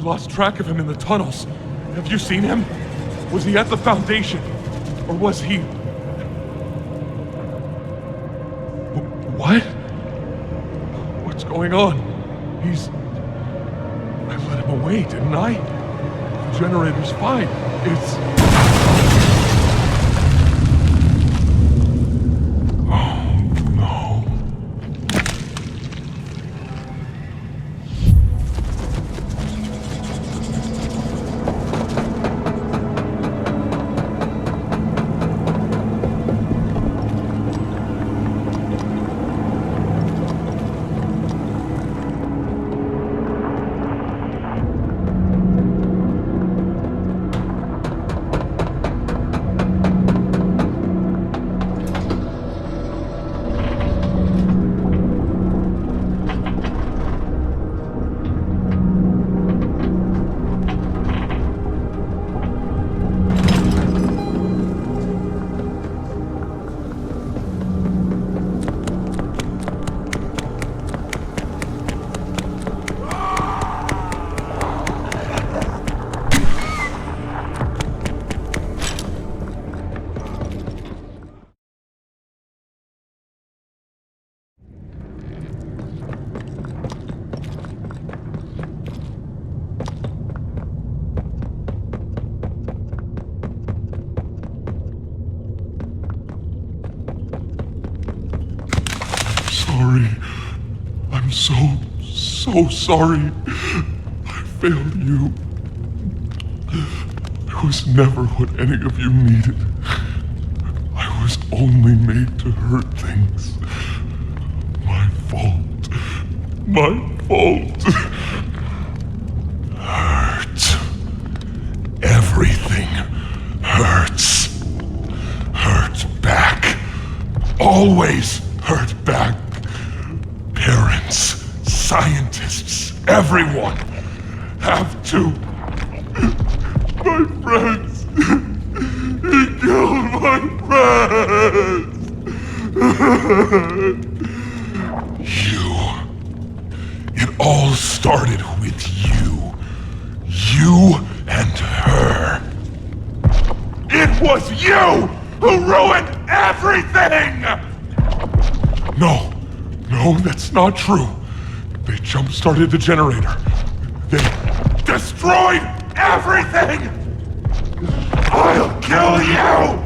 lost track of him in the tunnels. Have you seen him? Was he at the Foundation? Or was he... What? What's going on? He's... I let him away, didn't I? The generator's fine. It's... I'm so sorry. I failed you. I was never what any of you needed. I was only made to hurt things. My fault. My fault. Hurt. Everything hurts. Hurt back. Always hurt back. Parents, scientists, everyone have to. My friends. He killed my friends. It all started with you. You and her. It was you who ruined everything! No, that's not true. They jump-started the generator. They destroyed everything! I'll kill you!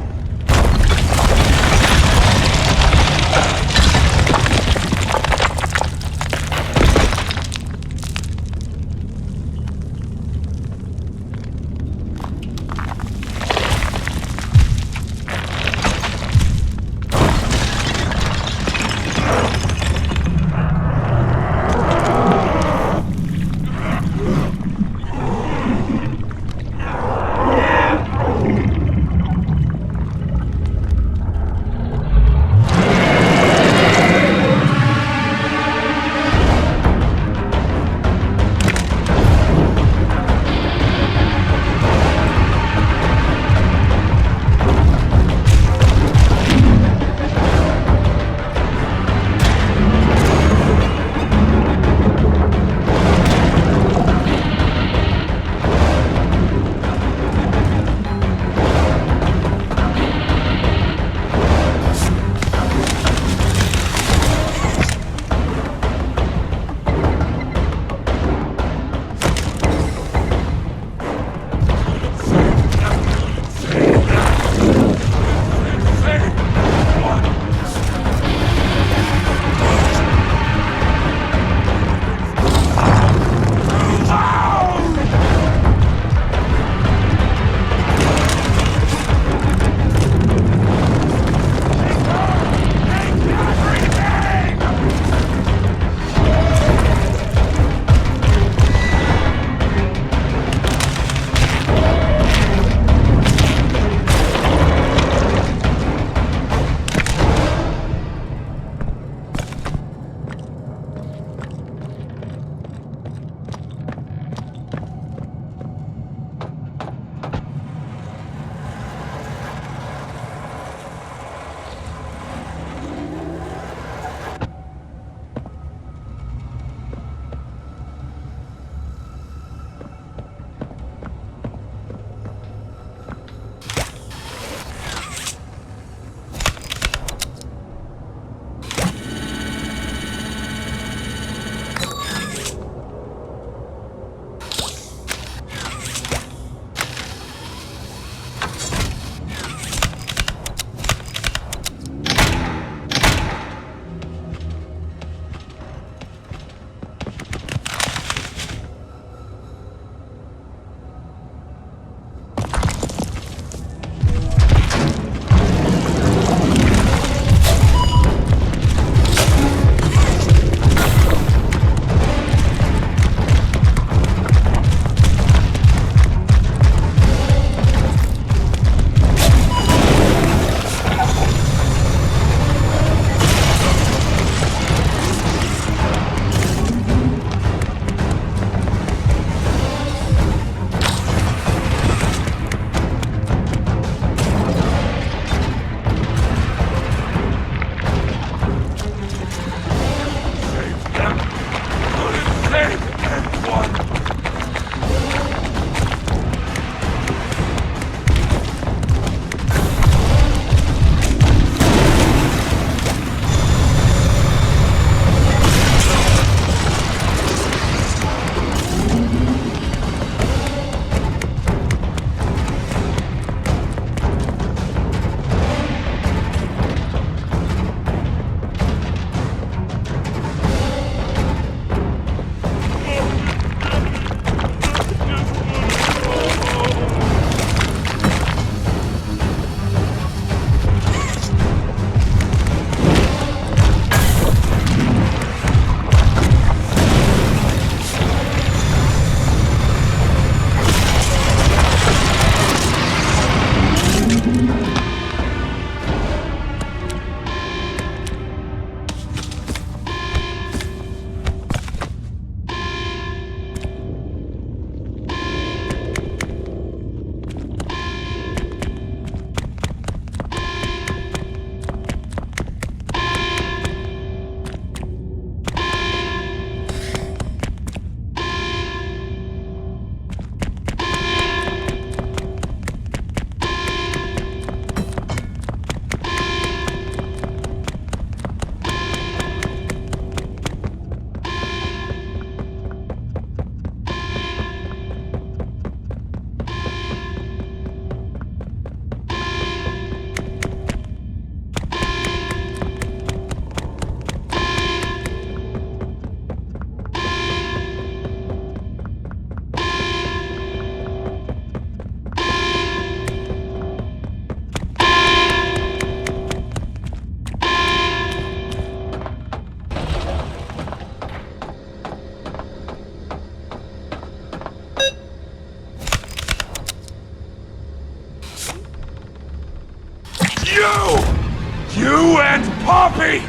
You and Poppy!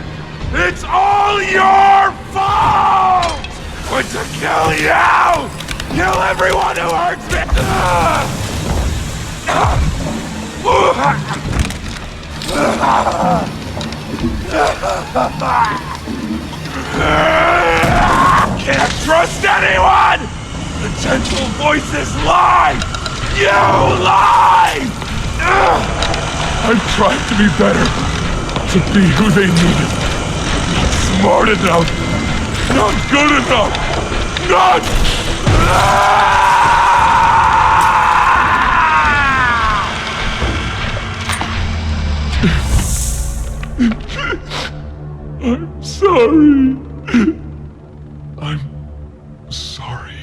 It's all your fault! But to kill you! Kill everyone who hurts me! Can't trust anyone! The gentle voices lie! You lie! I've tried to be better, to be who they needed. Not smart enough, not good enough, not... I'm sorry. I'm sorry.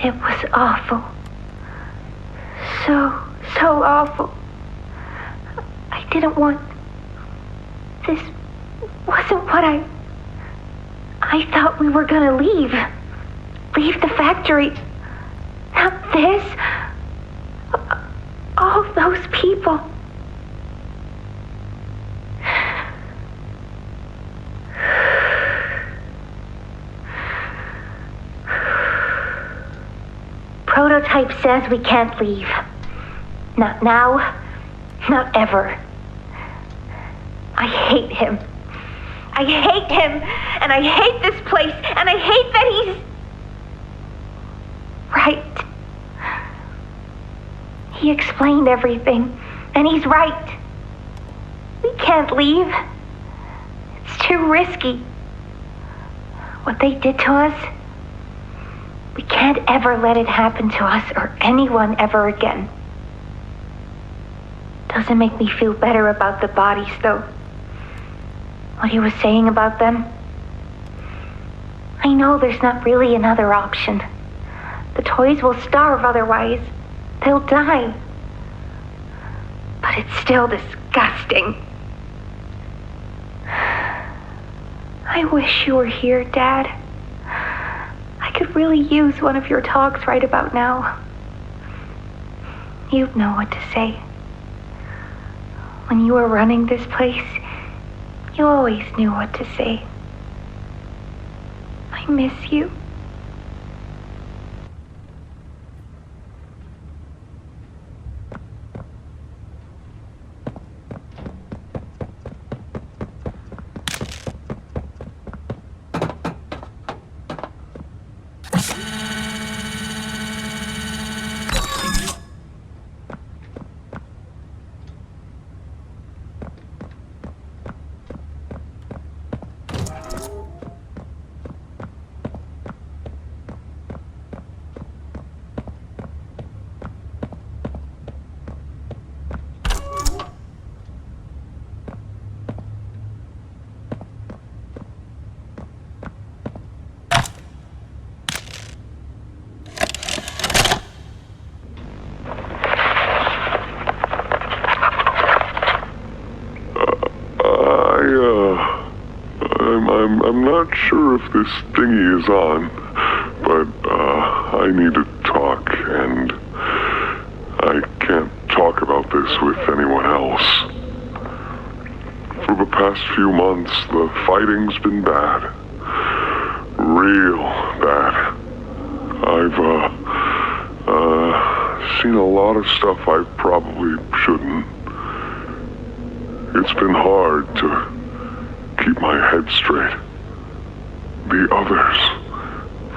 It was awful. So awful. I didn't want... This wasn't what I thought we were gonna leave. Leave the factory. Not this. All those people. Prototype says we can't leave. Not now, not ever. I hate him. I hate him, and I hate this place, and I hate that he's... right. He explained everything, and he's right. We can't leave. It's too risky. What they did to us... we can't ever let it happen to us or anyone ever again. Doesn't make me feel better about the bodies, though. What he was saying about them. I know there's not really another option. The toys will starve otherwise. They'll die. But it's still disgusting. I wish you were here, Dad. I could really use one of your talks right about now. You'd know what to say. When you were running this place, you always knew what to say. I miss you. I'm not sure if this thingy is on, but I need to talk, and I can't talk about this with anyone else. For the past few months, the fighting's been bad. Real bad. I've seen a lot of stuff I probably shouldn't. It's been hard to keep my head straight. The others,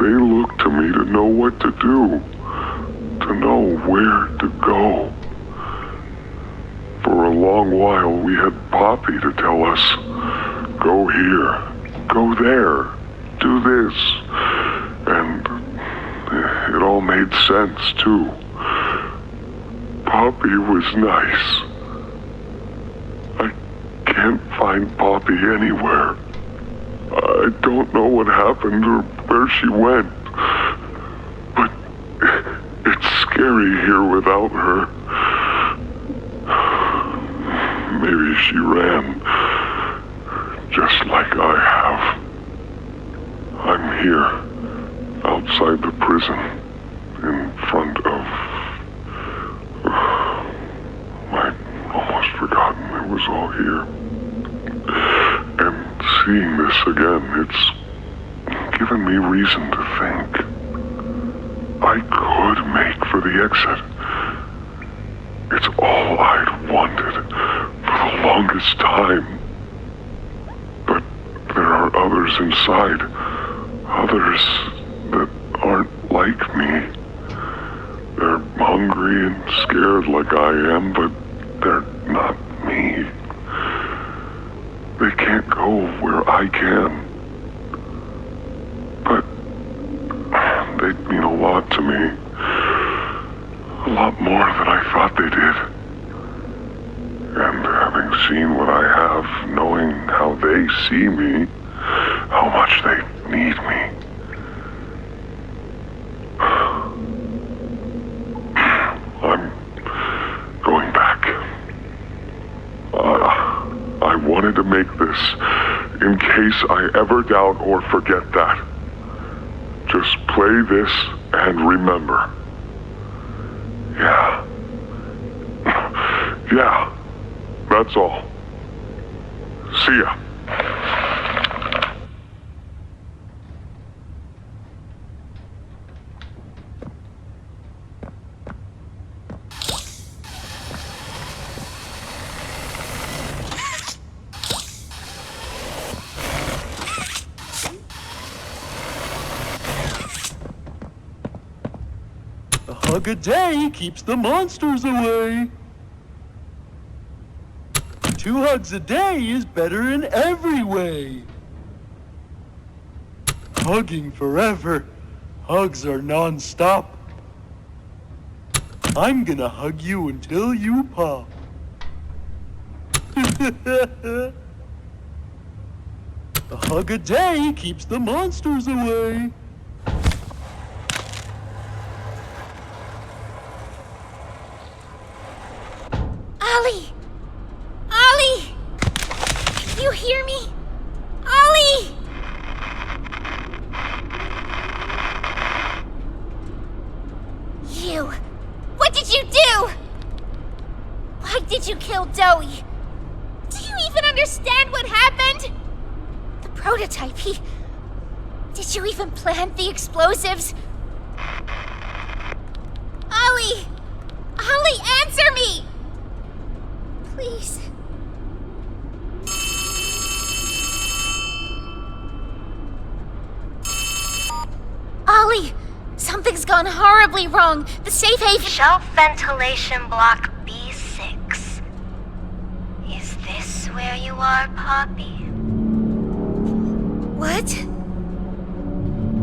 they look to me to know what to do, to know where to go. For a long while, we had Poppy to tell us, go here, go there, do this. And it all made sense, too. Poppy was nice. I can't find Poppy anywhere. I don't know what happened or where she went. But it's scary here without her. Maybe she ran, just like I have. I'm here, outside the prison, in front of... I'd almost forgotten it was all here. And seeing this again, it's given me reason to think. I could make for the exit. It's all I'd wanted for the longest time. But there are others inside. Others that aren't like me. They're hungry and scared like I am, but they're not me. They can't go where I can. But they mean a lot to me. A lot more than I thought they did. And having seen what I have, knowing how they see me, how much they need me. I'm going back. I wanted to make this in case I ever doubt or forget that. Just play this and remember. Yeah. Yeah. That's all. See ya. A hug a day keeps the monsters away. 2 hugs a day is better in every way. Hugging forever. Hugs are non-stop. I'm gonna hug you until you pop. A hug a day keeps the monsters away. Ollie! Ollie! Can you hear me? Ollie! You! What did you do? Why did you kill Dowie? Do you even understand what happened? The prototype, Did you even plant the explosives? Ollie! Ollie, answer me! Please. Ollie! Something's gone horribly wrong. The safe haven... Shelf ventilation block B6. Is this where you are, Poppy? What?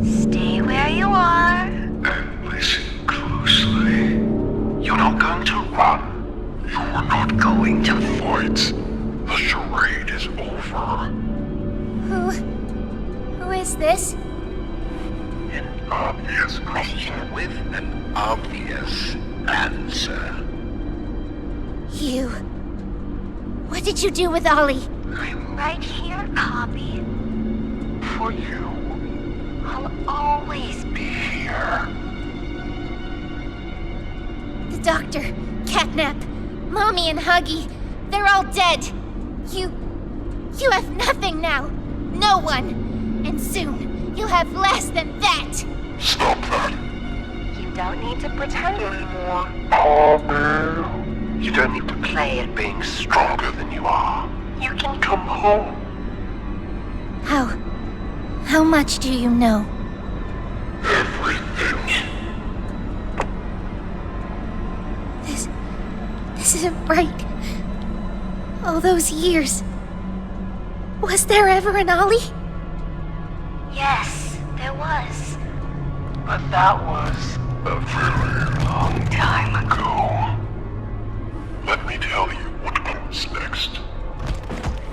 Stay where you are. And listen closely. You're not going to run. You're not going to fight. The charade is over. Who is this? An obvious question with an obvious answer. You. What did you do with Ollie? I'm right here, Poppy. For you. I'll always be here. The doctor, Catnap, Mommy and Huggy, they're all dead. You have nothing now. No one. And soon, you'll have less than that. Stop that. You don't need to pretend anymore. Poppy. You don't need to play at being stronger than you are. You can come home. How much do you know? Everything. This isn't right. All those years. Was there ever an Ollie? Yes, there was. But that was a very long time ago. Let me tell you what comes next.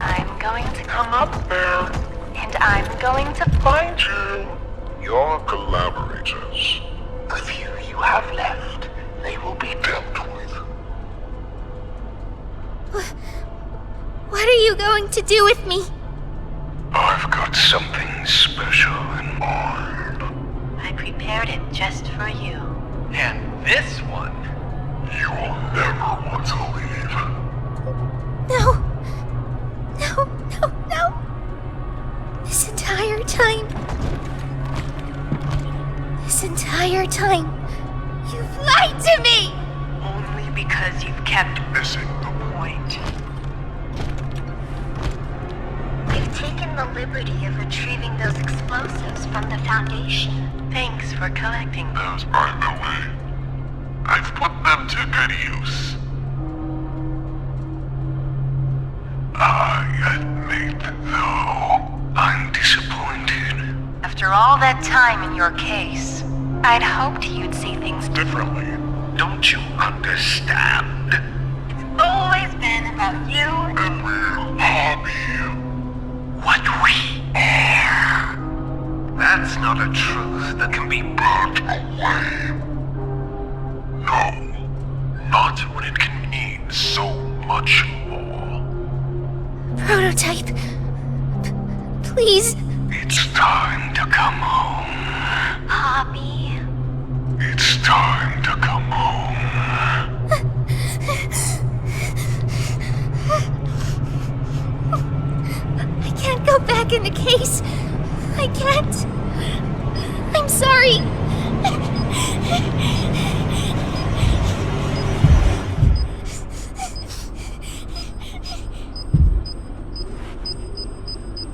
I'm going to Come up there. and I'm going to Find you. Your collaborators. The few you have left, they will be dealt with. What are you going to do with me? I've got something special in mind. I prepared it just for you. And this one, you will never want to leave. No. No, no, no. This entire time, you've lied to me! Only because you've kept Missing the point. We've taken the liberty of retrieving those explosives from the Foundation. Thanks for collecting them. Those, by the way, I've put them to good use. I admit, though, I'm disappointed. After all that time in your case, I'd hoped you'd see things Differently, don't you understand? It's always been about you And we'll hobby what we are. That's not a truth that can be burnt away. No, not when it can mean so much more. Prototype. Please. It's time to come home. Poppy. It's time to come home. I can't go back in the case. I can't. I'm sorry.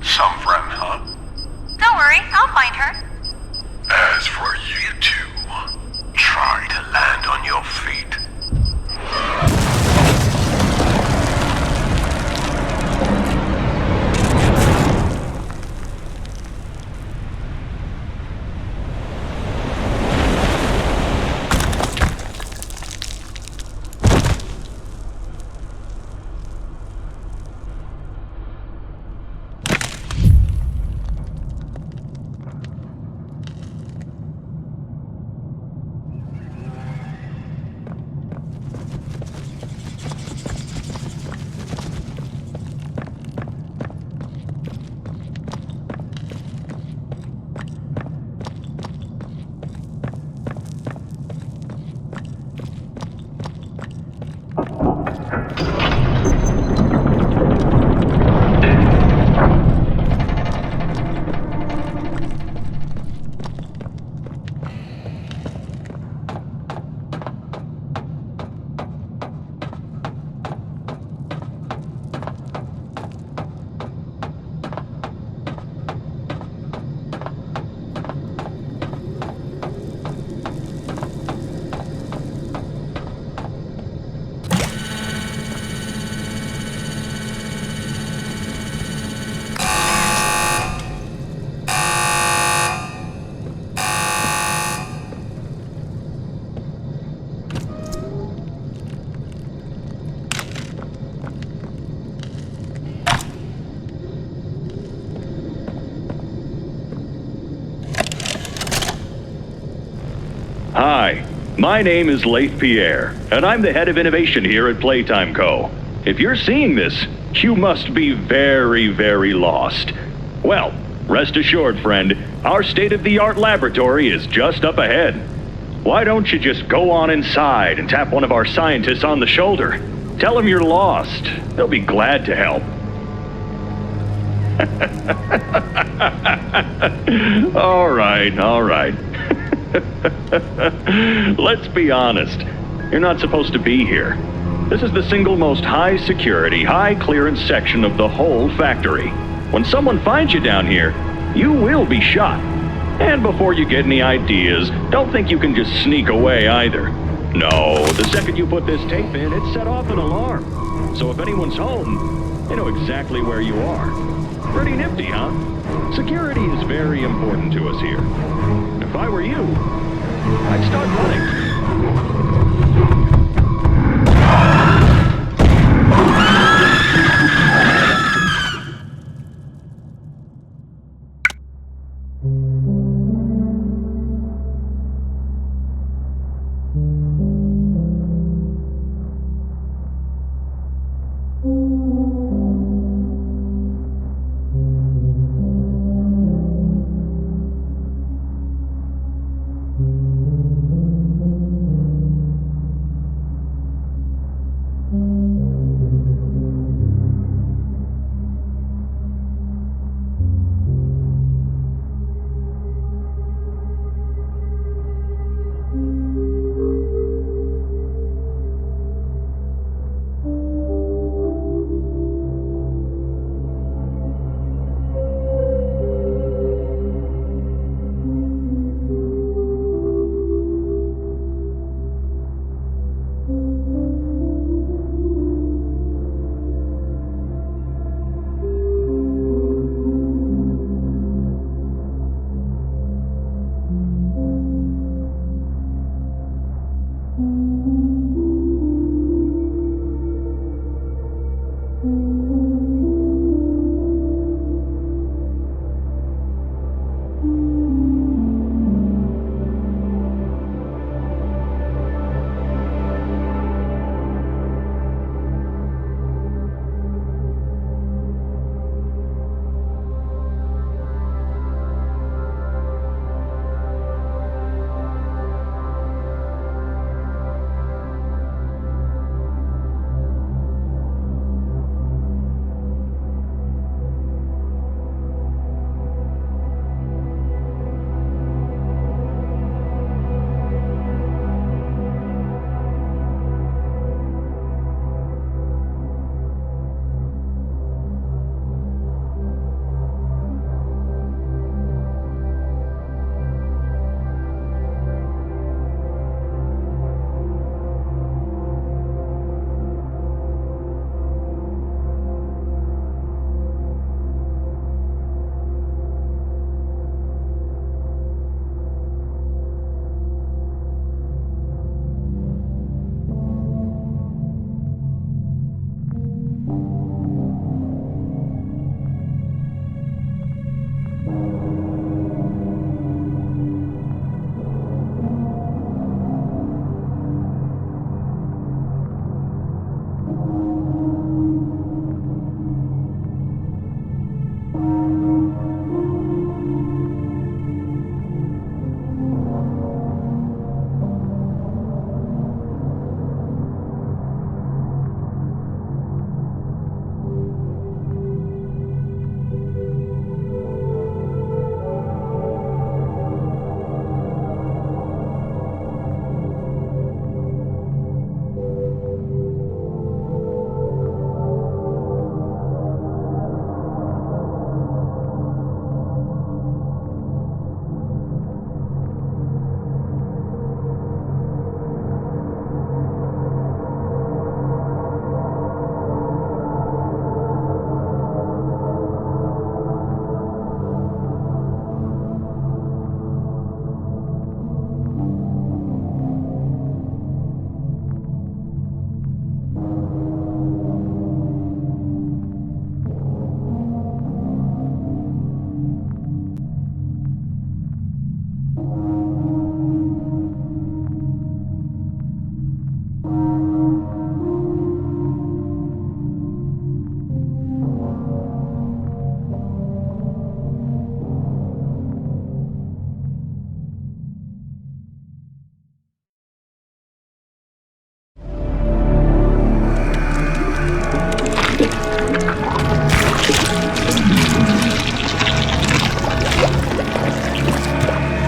Some friend, huh? Don't worry, I'll find her. As for you two, try to land on your feet. Hi, my name is Leif Pierre, and I'm the head of innovation here at Playtime Co. If you're seeing this, you must be very, very lost. Well, rest assured, friend, our state-of-the-art laboratory is just up ahead. Why don't you just go on inside and tap one of our scientists on the shoulder? Tell them you're lost. They'll be glad to help. All right. Let's be honest. You're not supposed to be here. This is the single most high security, high clearance section of the whole factory. When someone finds you down here, you will be shot. And before you get any ideas, don't think you can just sneak away either. No, the second you put this tape in, it set off an alarm. So if anyone's home, They know exactly where you are. Pretty nifty, huh? Security is very important to us here. If I were you, I'd start running.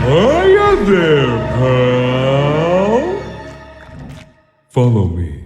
Hiya there, pal. Follow me.